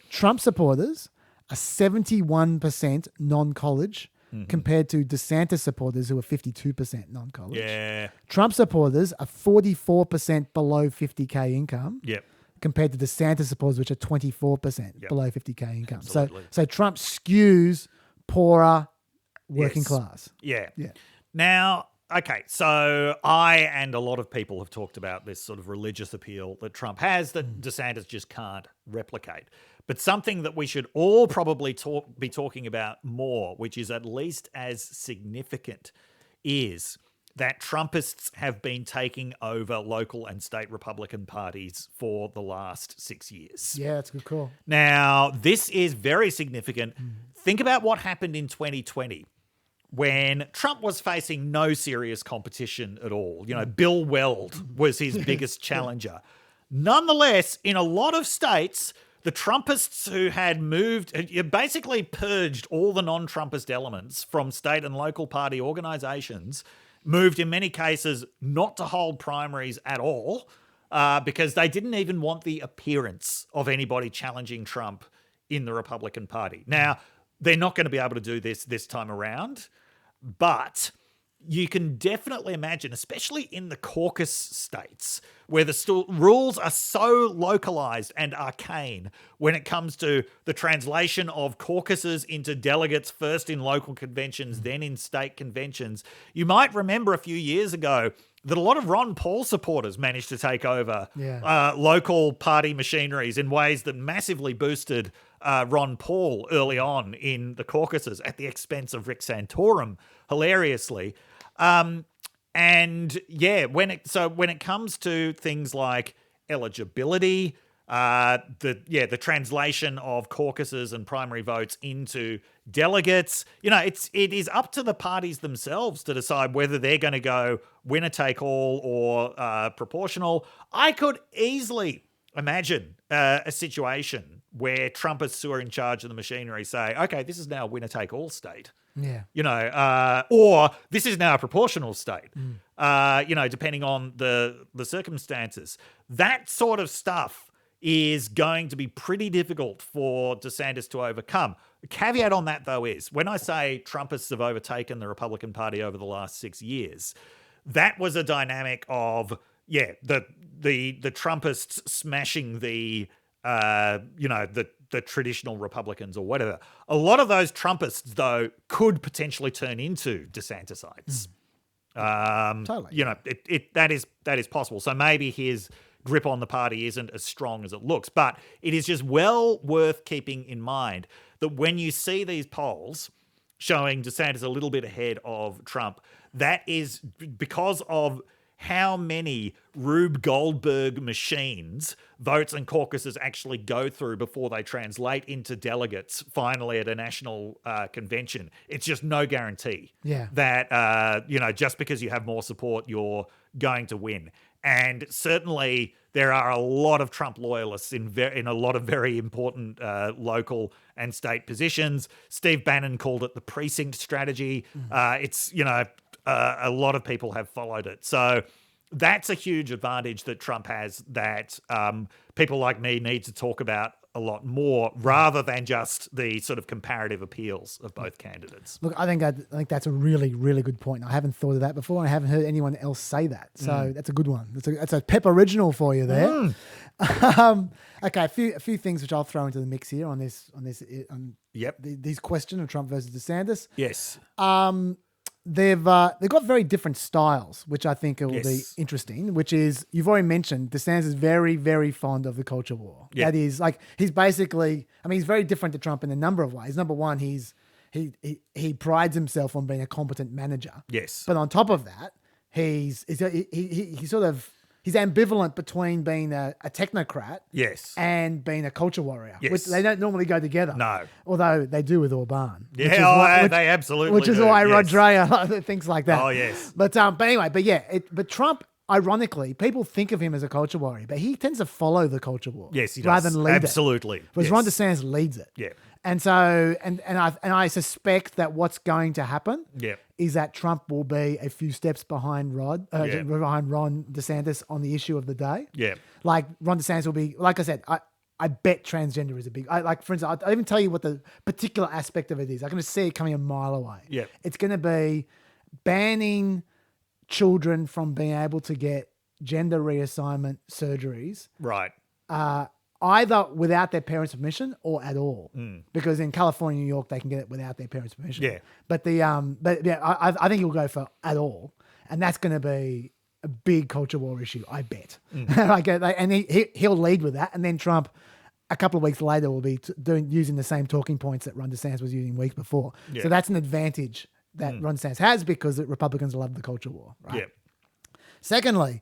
Trump supporters are 71% non-college, compared to DeSantis supporters who are 52% non-college. Yeah. Trump supporters are 44% below 50K income. Yep. Compared to DeSantis supporters, which are 24% below 50K income. Absolutely. So Trump skews poorer working class. Yeah. Yeah. Now, okay, so I and a lot of people have talked about this sort of religious appeal that Trump has that DeSantis just can't replicate. But something that we should all probably be talking about more, which is at least as significant, is that Trumpists have been taking over local and state Republican parties for the last 6 years. Yeah, that's a good call. Now, this is very significant. Think about what happened in 2020 when Trump was facing no serious competition at all. You know, Bill Weld was his biggest challenger. Nonetheless, in a lot of states, the Trumpists who had moved, basically purged all the non-Trumpist elements from state and local party organizations, moved in many cases not to hold primaries at all because they didn't even want the appearance of anybody challenging Trump in the Republican Party. Now, they're not going to be able to do this time around, but you can definitely imagine, especially in the caucus states, where the rules are so localized and arcane when it comes to the translation of caucuses into delegates, first in local conventions, then in state conventions. You might remember a few years ago that a lot of Ron Paul supporters managed to take over local party machineries in ways that massively boosted Ron Paul early on in the caucuses at the expense of Rick Santorum, hilariously. And yeah, when it comes to things like eligibility, the translation of caucuses and primary votes into delegates, it is up to the parties themselves to decide whether they're going to go winner take all or proportional. I could easily imagine a situation where Trumpists who are in charge of the machinery say, okay, this is now a winner take all state. Yeah. Or this is now a proportional state, depending on the circumstances. That sort of stuff is going to be pretty difficult for DeSantis to overcome. The caveat on that, though, is when I say Trumpists have overtaken the Republican Party over the last 6 years, that was a dynamic of, the Trumpists smashing the traditional Republicans or whatever. A lot of those Trumpists, though, could potentially turn into DeSantisites. Totally. That is possible. So maybe his grip on the party isn't as strong as it looks, but it is just well worth keeping in mind that when you see these polls showing DeSantis a little bit ahead of Trump, that is because of how many Rube Goldberg machines votes and caucuses actually go through before they translate into delegates finally at a national convention. It's just no guarantee that, just because you have more support, you're going to win. And certainly there are a lot of Trump loyalists in a lot of very important local and state positions. Steve Bannon called it the precinct strategy. It's, a lot of people have followed it. So that's a huge advantage that Trump has that people like me need to talk about a lot more rather than just the sort of comparative appeals of both candidates. Look, I think that's a really, really good point. I haven't thought of that before, and I haven't heard anyone else say that. So that's a good one. That's a PEP original for you there. Okay, a few things which I'll throw into the mix here on these questions of Trump versus DeSantis. Yes. They've got very different styles, which I think will be interesting, which is, you've already mentioned, DeSantis is very, very fond of the culture war. Yep. That is, like, he's basically, he's very different to Trump in a number of ways. Number one, he prides himself on being a competent manager. Yes. But on top of that, he's ambivalent between being a technocrat and being a culture warrior. Yes. Which they don't normally go together. No. Although they do with Orban. Yeah, they absolutely Which is do. why Yes. Rodrea, things like that. Oh, yes. But anyway, but Trump, ironically, people think of him as a culture warrior, but he tends to follow the culture war. Yes, he does. Rather than lead Absolutely. it. Whereas Ron DeSantis leads it. Yeah. And so, and I suspect that what's going to happen is that Trump will be a few steps behind Ron DeSantis on the issue of the day. Yeah. Like Ron DeSantis will be, like I said, I bet transgender is a big, for instance, I'll even tell you what the particular aspect of it is. I can just see it coming a mile away. Yeah. It's going to be banning children from being able to get gender reassignment surgeries. Right. Either without their parents' permission or at all, because in California, New York, they can get it without their parents' permission. Yeah. But I think he'll go for at all, and that's going to be a big culture war issue, I bet. And he'll lead with that, and then Trump, a couple of weeks later, will be using the same talking points that Ron DeSantis was using weeks before. Yeah. So that's an advantage that Ron DeSantis has because Republicans love the culture war, right? Yep. Secondly,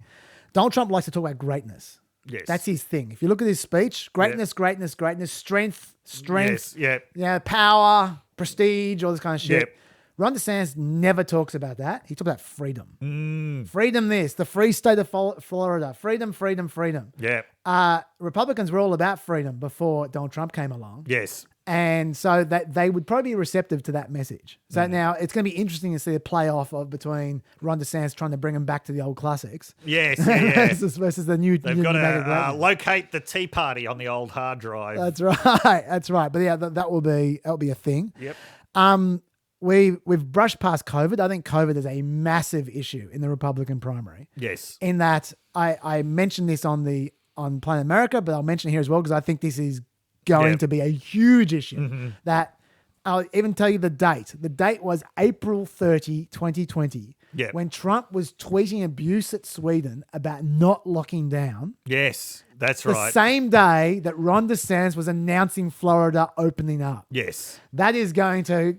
Donald Trump likes to talk about greatness. Yes. That's his thing. If you look at his speech, greatness, greatness, greatness, strength, Yes. Yep. yeah, power, prestige, all this kind of shit. Yep. Ron DeSantis never talks about that. He talks about freedom. Freedom this, the free state of Florida. Freedom, freedom, freedom. Yep. Republicans were all about freedom before Donald Trump came along. Yes. And so that they would probably be receptive to that message. So now it's going to be interesting to see a playoff of between Ron DeSantis trying to bring him back to the old classics. Yes. Yeah. versus the new. They've got to locate the Tea Party on the old hard drive. That's right. That's right. But yeah, that will be a thing. Yep. We've brushed past COVID. I think COVID is a massive issue in the Republican primary. Yes. In that I mentioned this on Planet America, but I'll mention it here as well because I think this is going to be a huge issue. That I'll even tell you the date. The date was April 30, 2020. Yep. When Trump was tweeting abuse at Sweden about not locking down. Yes, that's The right. same day that Ron DeSantis was announcing Florida opening up. Yes. That is going to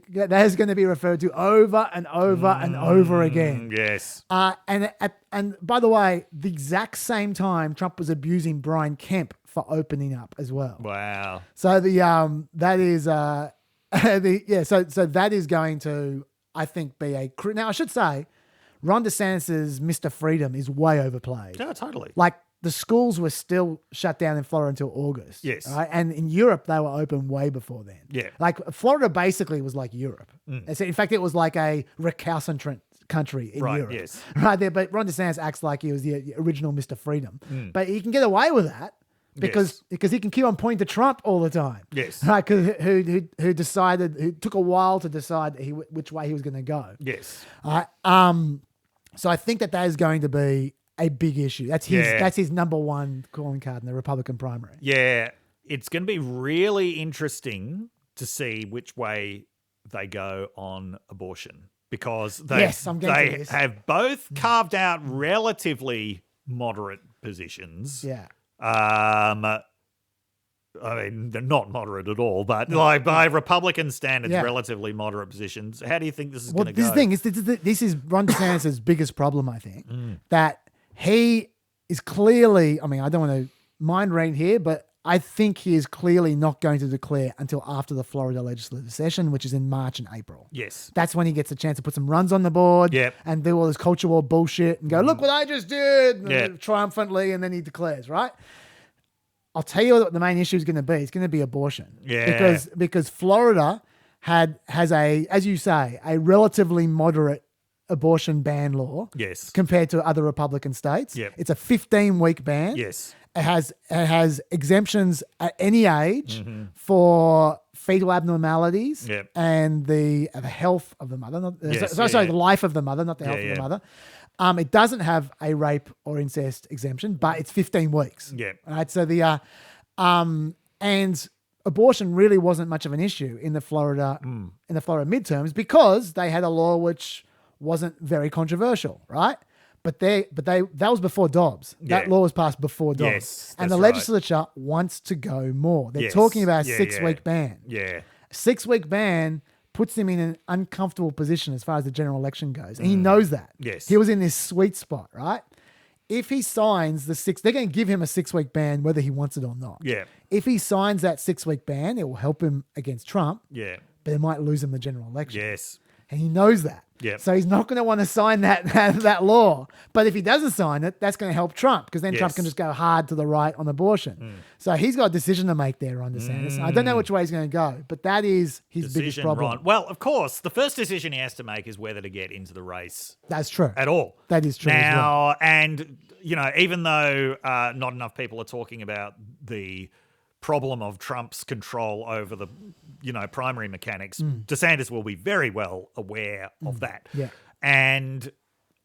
be referred to over and over and over again. Yes. And by the way, the exact same time Trump was abusing Brian Kemp for opening up as well. Wow. So that is so that is going to, I think, be now I should say Ron DeSantis' Mr. Freedom is way overplayed. Yeah, totally. Like the schools were still shut down in Florida until August. Yes. Right? And in Europe, they were open way before then. Yeah. Like Florida basically was like Europe. In fact, it was like a recalcitrant country in Europe. Yes. Right there. But Ron DeSantis acts like he was the original Mr. Freedom. But he can get away with that because he can keep on pointing to Trump all the time. Yes. Right. Who took a while to decide which way he was going to go. Yes. So I think that is going to be a big issue. That's his number one calling card in the Republican primary. Yeah. It's going to be really interesting to see which way they go on abortion because they have both carved out relatively moderate positions. Yeah. I mean, they're not moderate at all, but like by Republican standards, relatively moderate positions. How do you think this is going to go? This is Ron DeSantis' biggest problem, I think, that he is clearly, I mean, I don't want to mind read here, but I think he is clearly not going to declare until after the Florida legislative session, which is in March and April. Yes. That's when he gets a chance to put some runs on the board and do all this culture war bullshit and go, look what I just did, triumphantly, and then he declares, right? I'll tell you what the main issue is going to be. It's going to be abortion. Yeah. Because Florida has as you say, a relatively moderate abortion ban law. Yes. Compared to other Republican states. Yep. It's a 15-week ban. Yes. It has exemptions at any age for fetal abnormalities and the health of the mother. The life of the mother, not the health of the mother. It doesn't have a rape or incest exemption, but it's 15 weeks. Yeah. Right. So and abortion really wasn't much of an issue in the Florida midterms because they had a law which wasn't very controversial, right? But that was before Dobbs. That law was passed before Dobbs. Yes, and the legislature wants to go more. They're talking about a 6-week ban. Yeah. 6-week ban puts him in an uncomfortable position as far as the general election goes. And he knows that. Yes. He was in this sweet spot, right? If he signs they're going to give him a 6-week ban whether he wants it or not. Yeah. If he signs that 6-week ban, it will help him against Trump. Yeah. But it might lose him the general election. Yes. And he knows that. Yep. So he's not going to want to sign that law. But if he doesn't sign it, that's going to help Trump because then Trump can just go hard to the right on abortion. So he's got a decision to make there on DeSantis. I don't know which way he's going to go, but that is his biggest problem. Ron. Well, of course, the first decision he has to make is whether to get into the race. That's true. At all. That is true. Now, as well. and, even though not enough people are talking about the problem of Trump's control over the, primary mechanics, DeSantis will be very well aware of that. Yeah. And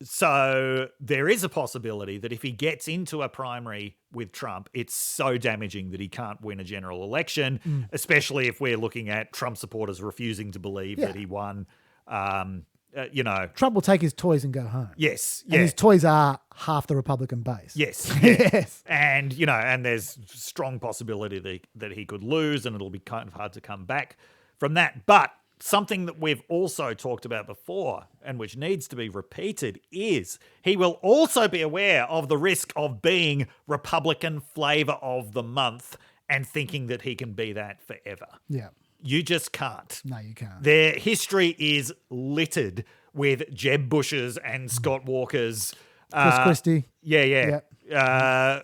so there is a possibility that if he gets into a primary with Trump, it's so damaging that he can't win a general election, especially if we're looking at Trump supporters refusing to believe that he won. Trump will take his toys and go home. Yes. And his toys are half the Republican base. Yes. Yes. And, and there's strong possibility that he could lose and it'll be kind of hard to come back from that. But something that we've also talked about before and which needs to be repeated is he will also be aware of the risk of being Republican flavor of the month and thinking that he can be that forever. Yeah. You just can't. No, you can't. Their history is littered with Jeb Bushes and Scott Walkers. Chris Christie. Yeah.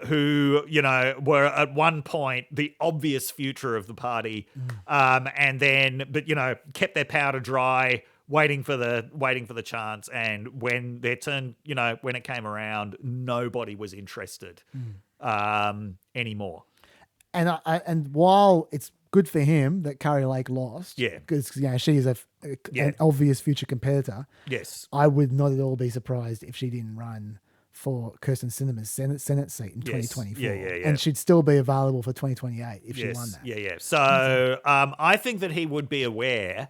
Who, were at one point the obvious future of the party, and then, kept their powder dry, waiting for the chance. And when their turn, when it came around, nobody was interested anymore. And while it's good for him that Kari Lake lost, because she is an obvious future competitor. Yes, I would not at all be surprised if she didn't run for Kirsten Sinema's Senate seat in 2024. And she'd still be available for 2028 if she won that. Yeah. So I think that he would be aware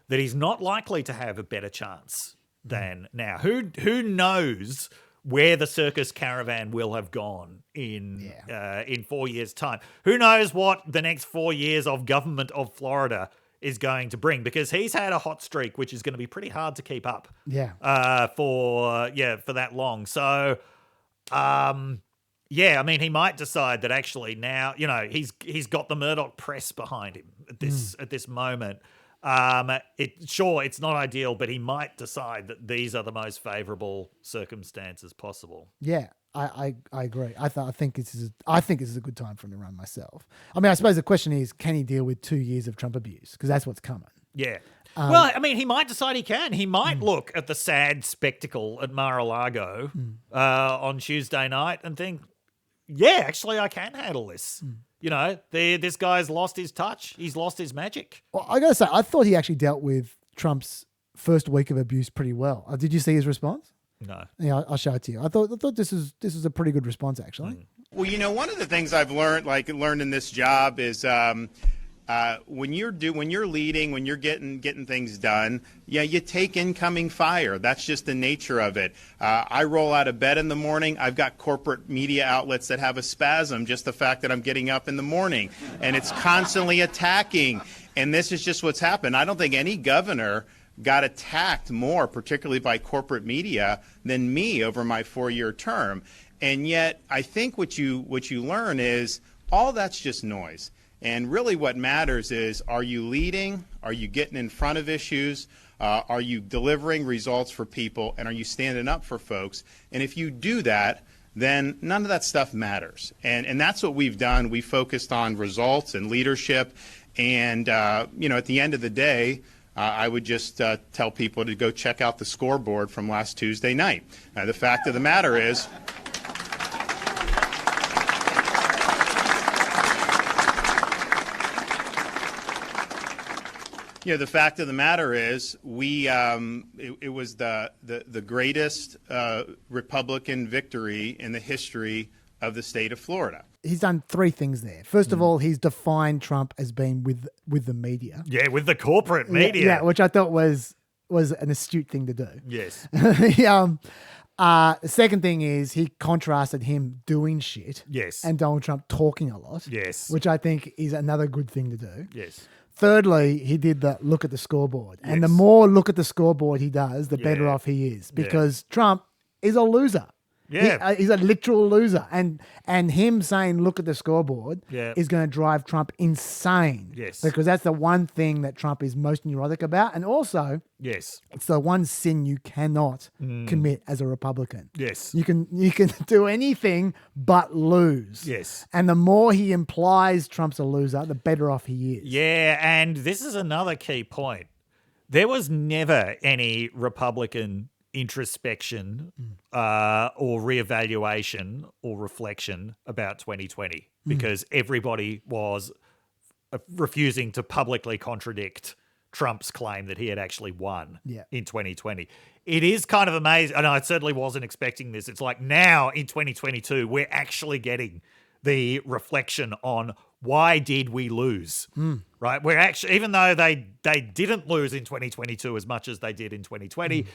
that he's not likely to have a better chance than now. Who knows where the circus caravan will have gone in 4 years' time? Who knows what the next 4 years of government of Florida is going to bring, because he's had a hot streak, which is going to be pretty hard to keep up. For that long. So, he might decide that actually now, he's got the Murdoch press behind him at this moment. It's not ideal, but he might decide that these are the most favorable circumstances possible. Yeah. I agree. I think this is a good time for him to run myself. I mean, I suppose the question is, can he deal with 2 years of Trump abuse? Because that's what's coming. Yeah. He might decide he can. He might look at the sad spectacle at Mar-a-Lago on Tuesday night and think, yeah, actually, I can handle this. This guy's lost his touch. He's lost his magic. Well, I got to say, I thought he actually dealt with Trump's first week of abuse pretty well. Did you see his response? No. Yeah, I'll show it to you. I thought this is a pretty good response, actually. Well, one of the things I've learned in this job is when you're leading, when you're getting things done, you take incoming fire. That's just the nature of it. I roll out of bed in the morning. I've got corporate media outlets that have a spasm, just the fact that I'm getting up in the morning, and it's constantly attacking. And this is just what's happened. I don't think any governor got attacked more, particularly by corporate media, than me over my 4-year term. And yet, I think what you learn is all that's just noise. And really what matters is, are you leading? Are you getting in front of issues? Are you delivering results for people? And are you standing up for folks? And if you do that, then none of that stuff matters. And that's what we've done. We focused on results and leadership. And, at the end of the day, I would just tell people to go check out the scoreboard from last Tuesday night. The fact of the matter is, the fact of the matter is, it was the greatest Republican victory in the history of the state of Florida. He's done three things there. First of all, he's defined Trump as being with the media. Yeah, with the corporate media. Yeah, which I thought was an astute thing to do. Yes. The second thing is he contrasted him doing shit. Yes. And Donald Trump talking a lot. Yes. Which I think is another good thing to do. Yes. Thirdly, he did the look at the scoreboard. And the more look at the scoreboard he does, the better off he is. Because Trump is a loser. Yeah. He's a literal loser. And him saying, look at the scoreboard is going to drive Trump insane. Yes. Because that's the one thing that Trump is most neurotic about. And also, yes, it's the one sin you cannot commit as a Republican. Yes. You can do anything but lose. Yes. And the more he implies Trump's a loser, the better off he is. Yeah, and this is another key point. There was never any Republican introspection or reevaluation or reflection about 2020 because everybody was refusing to publicly contradict Trump's claim that he had actually won in 2020. It is kind of amazing. And I certainly wasn't expecting this. It's like now in 2022, we're actually getting the reflection on why did we lose, right? We're actually, even though they didn't lose in 2022 as much as they did in 2020,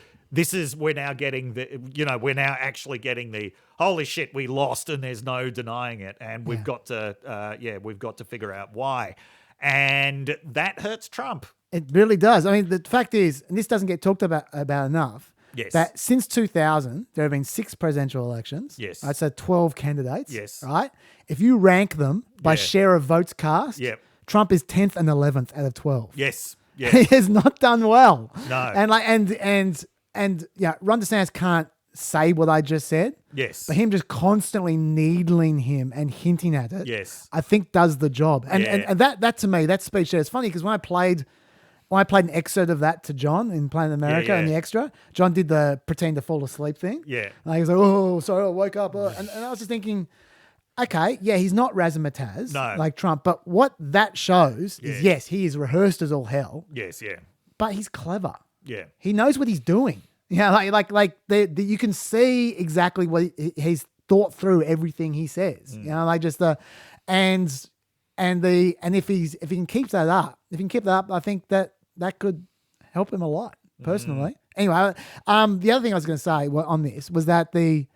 we're now getting we're now actually getting the holy shit, we lost and there's no denying it. And we've got to figure out why. And that hurts Trump. It really does. I mean, the fact is, and this doesn't get talked about enough, Yes. that since 2000, there have been 6 presidential elections. Yes. Right, so 12 candidates. Yes. Right? If you rank them by share of votes cast, Yep. Trump is 10th and 11th out of 12. Yes. Yeah. He has not done well. No. And Ron DeSantis can't say what I just said. Yes. But him just constantly needling him and hinting at it, Yes. I think does the job. And that to me, that speech there is funny because when I played an excerpt of that to John in Planet America in the extra, John did the pretend to fall asleep thing. Yeah. Like he was like, oh, sorry, I woke up. And I was just thinking, okay, yeah, he's not razzmatazz like Trump, but what that shows is, yes, he is rehearsed as all hell. Yes, yeah. But he's clever. Yeah. He knows what he's doing. Yeah, like you can see exactly what he's thought through everything he says. You know, like just and if he can keep that up, I think that could help him a lot personally. Anyway, the other thing I was going to say on this was that I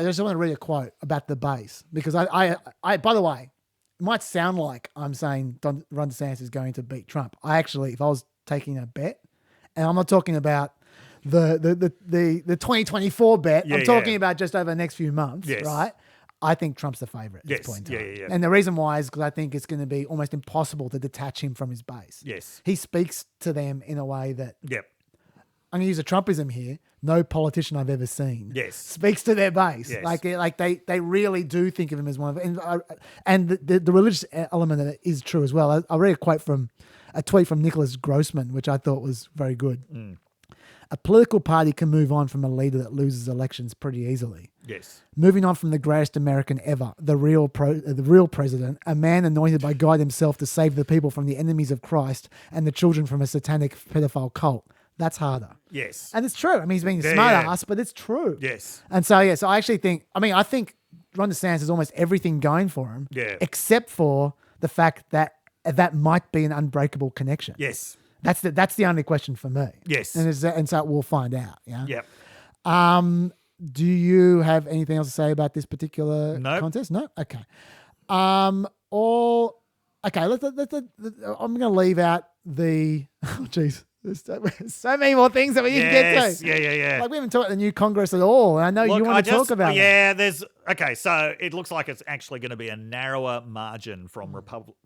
just want to read a quote about the base because I by the way, it might sound like I'm saying Ron DeSantis is going to beat Trump. I actually, if I was taking a bet, and I'm not talking about the 2024 bet. I'm talking about just over the next few months, right? I think Trump's the favorite at this point in time. Yeah. And the reason why is because I think it's going to be almost impossible to detach him from his base. Yes. He speaks to them in a way that, Yep. I'm going to use a Trumpism here, no politician I've ever seen speaks to their base. Yes. Like they really do think of him as one of, and the religious element of it is true as well. I read a tweet from Nicholas Grossman, which I thought was very good. A political party can move on from a leader that loses elections pretty easily. Yes. Moving on from the greatest American ever, the real president, a man anointed by God himself to save the people from the enemies of Christ and the children from a satanic pedophile cult. That's harder. Yes. And it's true. I mean, he's being a smart ass, but it's true. Yes. And so I actually think, I think Ron DeSantis has almost everything going for him, except for the fact that might be an unbreakable connection. Yes. That's the only question for me. Yes. And so we'll find out. Yeah. Yep. Do you have anything else to say about this particular contest? No? Okay. I'm going to leave out the, oh geez, there's so many more things that we need to get to. Yeah. Like we haven't talked about the new Congress at all. And I know you want to talk about it. So it looks like it's actually going to be a narrower margin from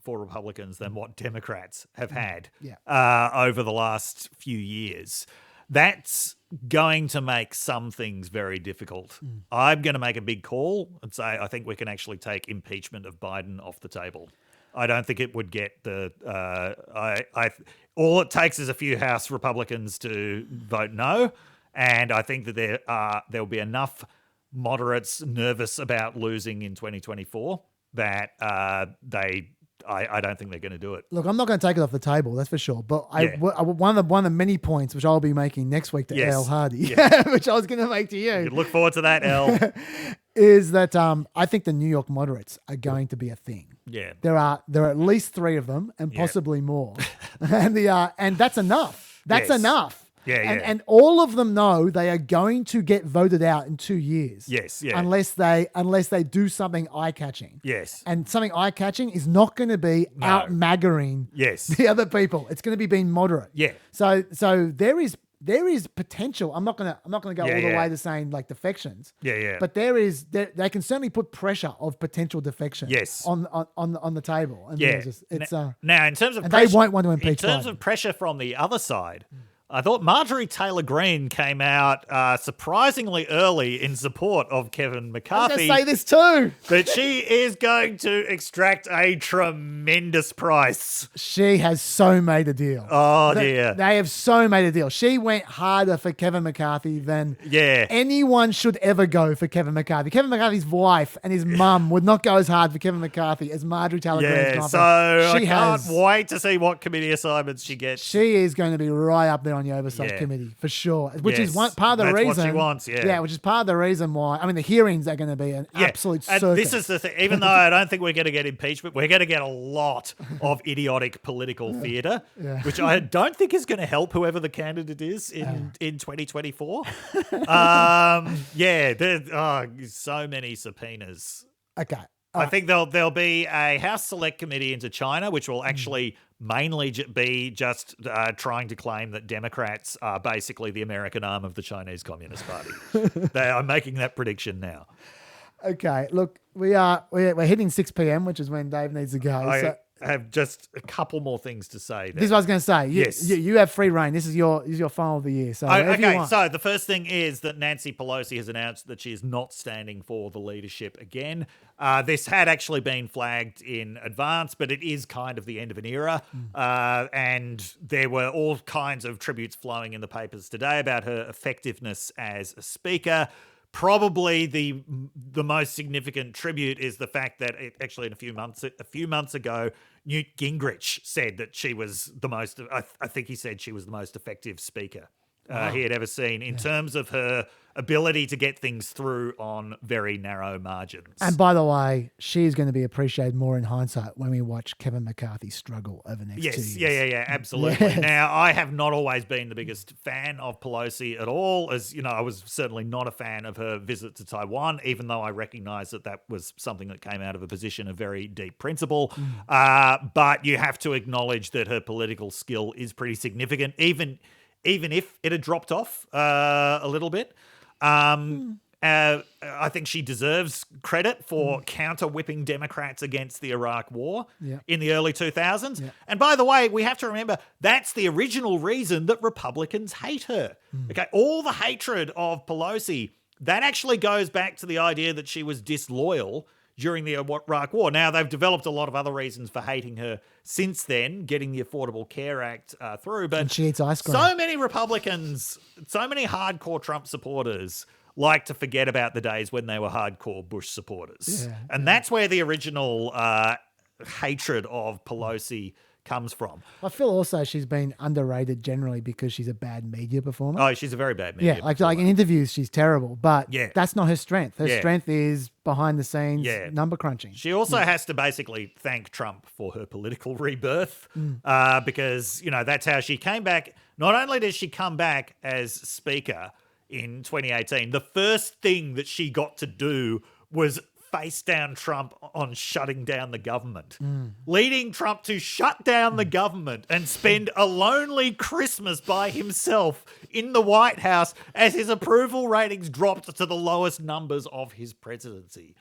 for Republicans than what Democrats have had over the last few years. That's going to make some things very difficult. I'm going to make a big call and say I think we can actually take impeachment of Biden off the table. I don't think it would get the. All it takes is a few House Republicans to vote no, and I think that there'll be enough moderates nervous about losing in 2024 that I don't think they're going to do it. Look, I'm not going to take it off the table, that's for sure. But one of the many points which I'll be making next week to Elle Hardy, which I was going to make to you. Look forward to that, Elle. Is that I think the New York moderates are going to be a thing. Yeah, there are at least 3 of them, and possibly more, and that's enough. That's enough. Yeah. And all of them know they are going to get voted out in 2 years. Yes, yeah. Unless they do something eye-catching. Yes. And something eye-catching is not going to be out-maggering the other people. It's going to be being moderate. Yeah. So there is potential. I'm not gonna go all the way to saying like defections. Yeah. But they can certainly put pressure of potential defection. Yes. On the table. And it's now in terms of and pressure, they won't want to impeach in terms Biden. of pressure from the other side. I thought Marjorie Taylor Greene came out surprisingly early in support of Kevin McCarthy. I was going to say this too. But she is going to extract a tremendous price. She has so made a deal. Oh, dear. They have so made a deal. She went harder for Kevin McCarthy than anyone should ever go for Kevin McCarthy. Kevin McCarthy's wife and his mum would not go as hard for Kevin McCarthy as Marjorie Taylor Greene's gone. So I can't wait to see what committee assignments she gets. She is going to be right up there on the oversight committee for sure, which is part of the reason. That's what she wants, which is part of the reason why. I mean, the hearings are going to be an absolute circus. And this is the thing. Even though I don't think we're going to get impeachment, we're going to get a lot of idiotic political theatre, which I don't think is going to help whoever the candidate is in 2024. There's so many subpoenas. Okay. I think there'll be a House Select Committee into China, which will actually mainly be just trying to claim that Democrats are basically the American arm of the Chinese Communist Party. They are making that prediction now. Okay, look, we're hitting 6 p.m., which is when Dave needs to go. I have just a couple more things to say. This is what I was going to say. You have free reign. This is your final of the year. So okay, so the first thing is that Nancy Pelosi has announced that she is not standing for the leadership again. This had actually been flagged in advance, but it is kind of the end of an era. And there were all kinds of tributes flowing in the papers today about her effectiveness as a speaker. Probably the most significant tribute is the fact that actually a few months ago, Newt Gingrich said that she was the most. I think he said she was the most effective speaker he had ever seen in terms of her ability to get things through on very narrow margins. And by the way, she's going to be appreciated more in hindsight when we watch Kevin McCarthy struggle over the next 2 years. Yeah, absolutely. Yes. Now, I have not always been the biggest fan of Pelosi at all. As you know, I was certainly not a fan of her visit to Taiwan, even though I recognize that was something that came out of a position of very deep principle. But you have to acknowledge that her political skill is pretty significant, even if it had dropped off a little bit. I think she deserves credit for counter-whipping Democrats against the Iraq War in the early 2000s. Yeah. And by the way, we have to remember that's the original reason that Republicans hate her. Okay, all the hatred of Pelosi, that actually goes back to the idea that she was disloyal during the Iraq War. Now, they've developed a lot of other reasons for hating her since then, getting the Affordable Care Act through. But and she eats ice cream. So many Republicans, so many hardcore Trump supporters like to forget about the days when they were hardcore Bush supporters. Yeah, and that's where the original hatred of Pelosi comes from. I feel also she's been underrated generally because she's a bad media performer. Oh, she's a very bad media performer. Like in interviews, she's terrible, but that's not her strength. Her strength is behind the scenes number crunching. She also has to basically thank Trump for her political rebirth because, you know, that's how she came back. Not only did she come back as speaker in 2018, the first thing that she got to do was face down Trump on shutting down the government, leading Trump to shut down the government and spend a lonely Christmas by himself in the White House as his approval ratings dropped to the lowest numbers of his presidency.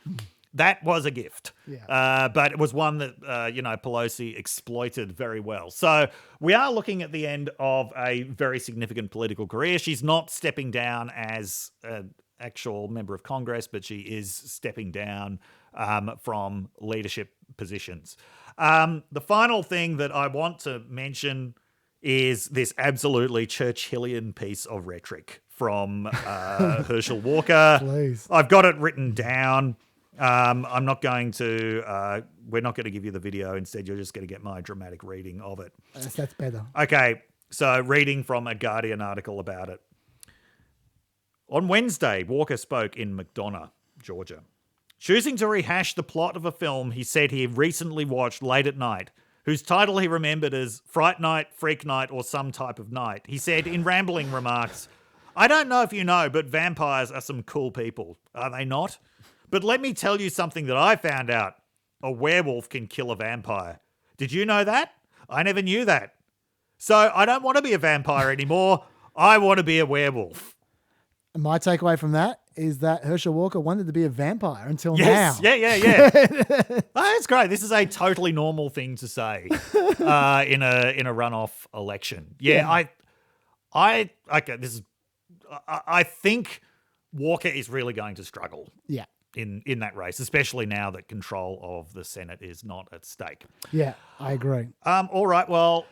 That was a gift, but it was one that, Pelosi exploited very well. So we are looking at the end of a very significant political career. She's not stepping down as actual member of Congress, but she is stepping down from leadership positions. The final thing that I want to mention is this absolutely Churchillian piece of rhetoric from Herschel Walker. Please. I've got it written down. I'm not going to, we're not going to give you the video. Instead, you're just going to get my dramatic reading of it. That's better. Okay, so reading from a Guardian article about it. On Wednesday, Walker spoke in McDonough, Georgia. Choosing to rehash the plot of a film he said he recently watched late at night, whose title he remembered as Fright Night, Freak Night, or Some Type of Night, he said in rambling remarks, "I don't know if you know, but vampires are some cool people, are they not? But let me tell you something that I found out. A werewolf can kill a vampire. Did you know that? I never knew that. So I don't want to be a vampire anymore. I want to be a werewolf." My takeaway from that is that Herschel Walker wanted to be a vampire until now. Yeah. That's great. This is a totally normal thing to say in a runoff election. I think Walker is really going to struggle. Yeah. In that race, especially now that control of the Senate is not at stake. Yeah, I agree. All right. Well,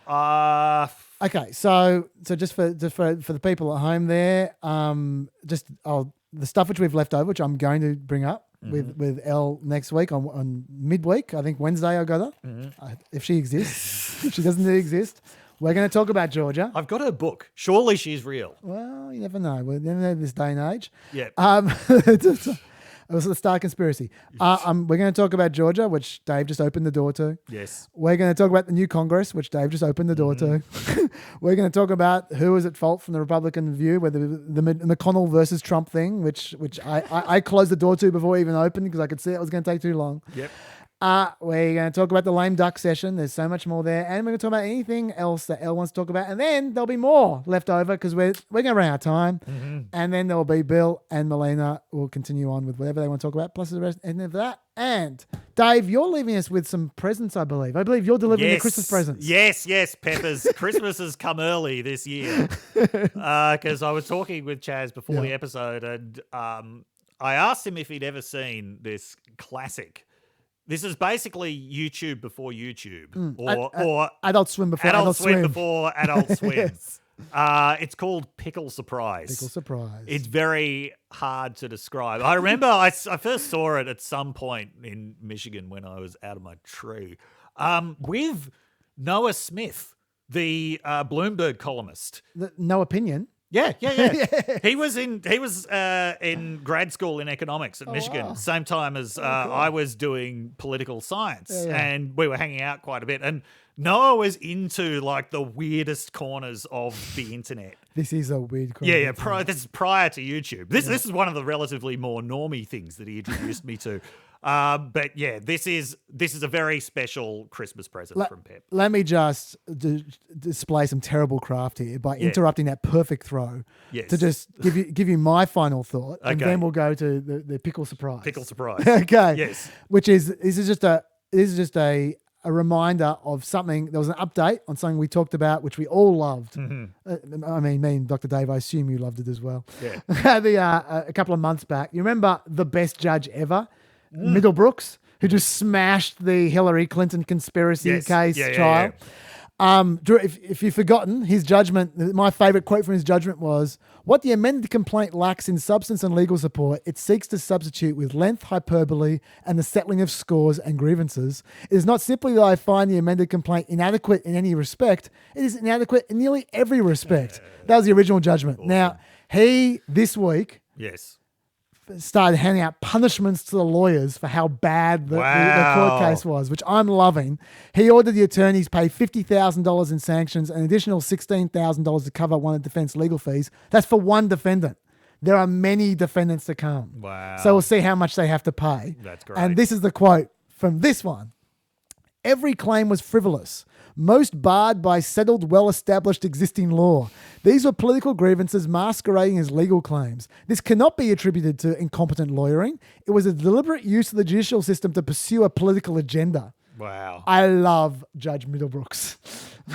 okay. So just for the people at home there, the stuff which we've left over, which I'm going to bring up with Elle next week on midweek. I think Wednesday I'll go there if she exists. If she doesn't exist, we're going to talk about Georgia. I've got her book. Surely she's real. Well, you never know. We never know this day and age. Yeah. It was the Star Conspiracy. We're going to talk about Georgia, which Dave just opened the door to. Yes. We're going to talk about the new Congress, which Dave just opened the door to. We're going to talk about who is at fault from the Republican view, whether the McConnell versus Trump thing, which I closed the door to before we even opened because I could see it was going to take too long. Yep. We're going to talk about the lame duck session. There's so much more there. And we're going to talk about anything else that Elle wants to talk about. And then there'll be more left over because we're going to run out of time. And then there'll be Bill and Melina will continue on with whatever they want to talk about, plus the rest of that. And Dave, you're leaving us with some presents, I believe. I believe you're delivering the Christmas presents. Yes, Peppers. Christmas has come early this year because I was talking with Chaz before the episode and I asked him if he'd ever seen this classic. This is basically YouTube before YouTube, or Adult Swim before Adult Swim Swim. before Adult Swim. Yes. It's called Pickle Surprise. Pickle Surprise. It's very hard to describe. I remember I first saw it at some point in Michigan when I was out of my tree with Noah Smith, the Bloomberg columnist. No opinion. Yeah. He was in grad school in economics at Michigan, same time as I was doing political science, and we were hanging out quite a bit. And Noah was into like the weirdest corners of the internet. This is a weird corner. Yeah. This is prior to YouTube. This is one of the relatively more normie things that he introduced me to. But yeah, this is a very special Christmas present from Pep. Let me just display some terrible craft here by interrupting that perfect throw to just give you my final thought, and then we'll go to the pickle surprise. Pickle surprise. Okay. Yes. Which is just a reminder of something. There was an update on something we talked about, which we all loved. I mean, me and Dr. Dave, I assume you loved it as well. Yeah. A couple of months back. You remember the best judge ever? Middlebrooks, who just smashed the Hillary Clinton conspiracy case trial. If you've forgotten, his judgment, my favorite quote from his judgment was, "What the amended complaint lacks in substance and legal support, it seeks to substitute with length, hyperbole, and the settling of scores and grievances. It is not simply that I find the amended complaint inadequate in any respect, it is inadequate in nearly every respect." That was the original judgment. Awesome. Now, he, this week... Yes. started handing out punishments to the lawyers for how bad the court case was, which I'm loving. He ordered the attorneys pay $50,000 in sanctions, an additional $16,000 to cover one of the defense legal fees. That's for one defendant. There are many defendants to come. Wow. So we'll see how much they have to pay. That's great. And this is the quote from this one. "Every claim was frivolous, most barred by settled, well-established existing law. These were political grievances masquerading as legal claims. This cannot be attributed to incompetent lawyering. It was a deliberate use of the judicial system to pursue a political agenda." Wow. I love Judge Middlebrooks.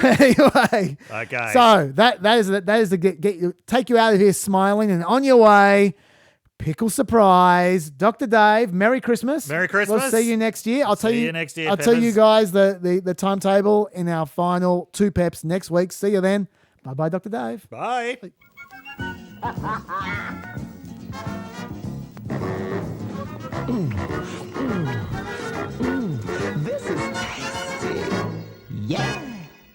Anyway. Okay. So that is to take you out of here smiling and on your way. Pickle surprise. Dr. Dave, Merry Christmas. Merry Christmas. We'll see you next year. I'll tell you next year, I'll tell you guys the timetable in our final 2 peps next week. See you then. Bye-bye, Dr. Dave. Bye. This is tasty. Yeah.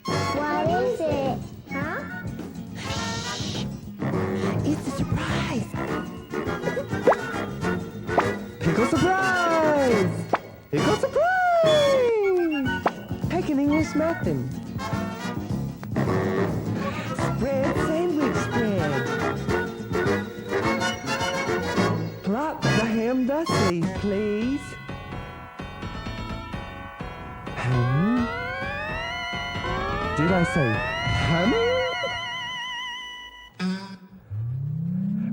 What is it? Huh? Shh. It's a surprise. Pickle surprise. Pickle surprise. Take an English muffin. Spread sandwich spread. Plop the ham dusty, please. Did I say ham?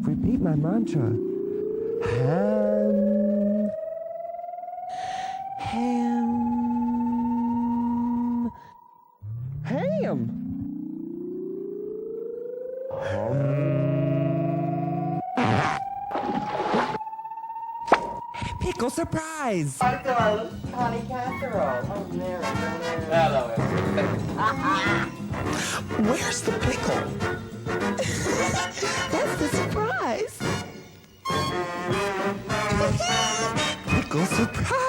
Repeat my mantra. Ham. Ham. Ham. Pickle surprise! Hi, darling. Honey casserole. Oh, there. Hello. Where's the pickle? That's the surprise. Pickle surprise!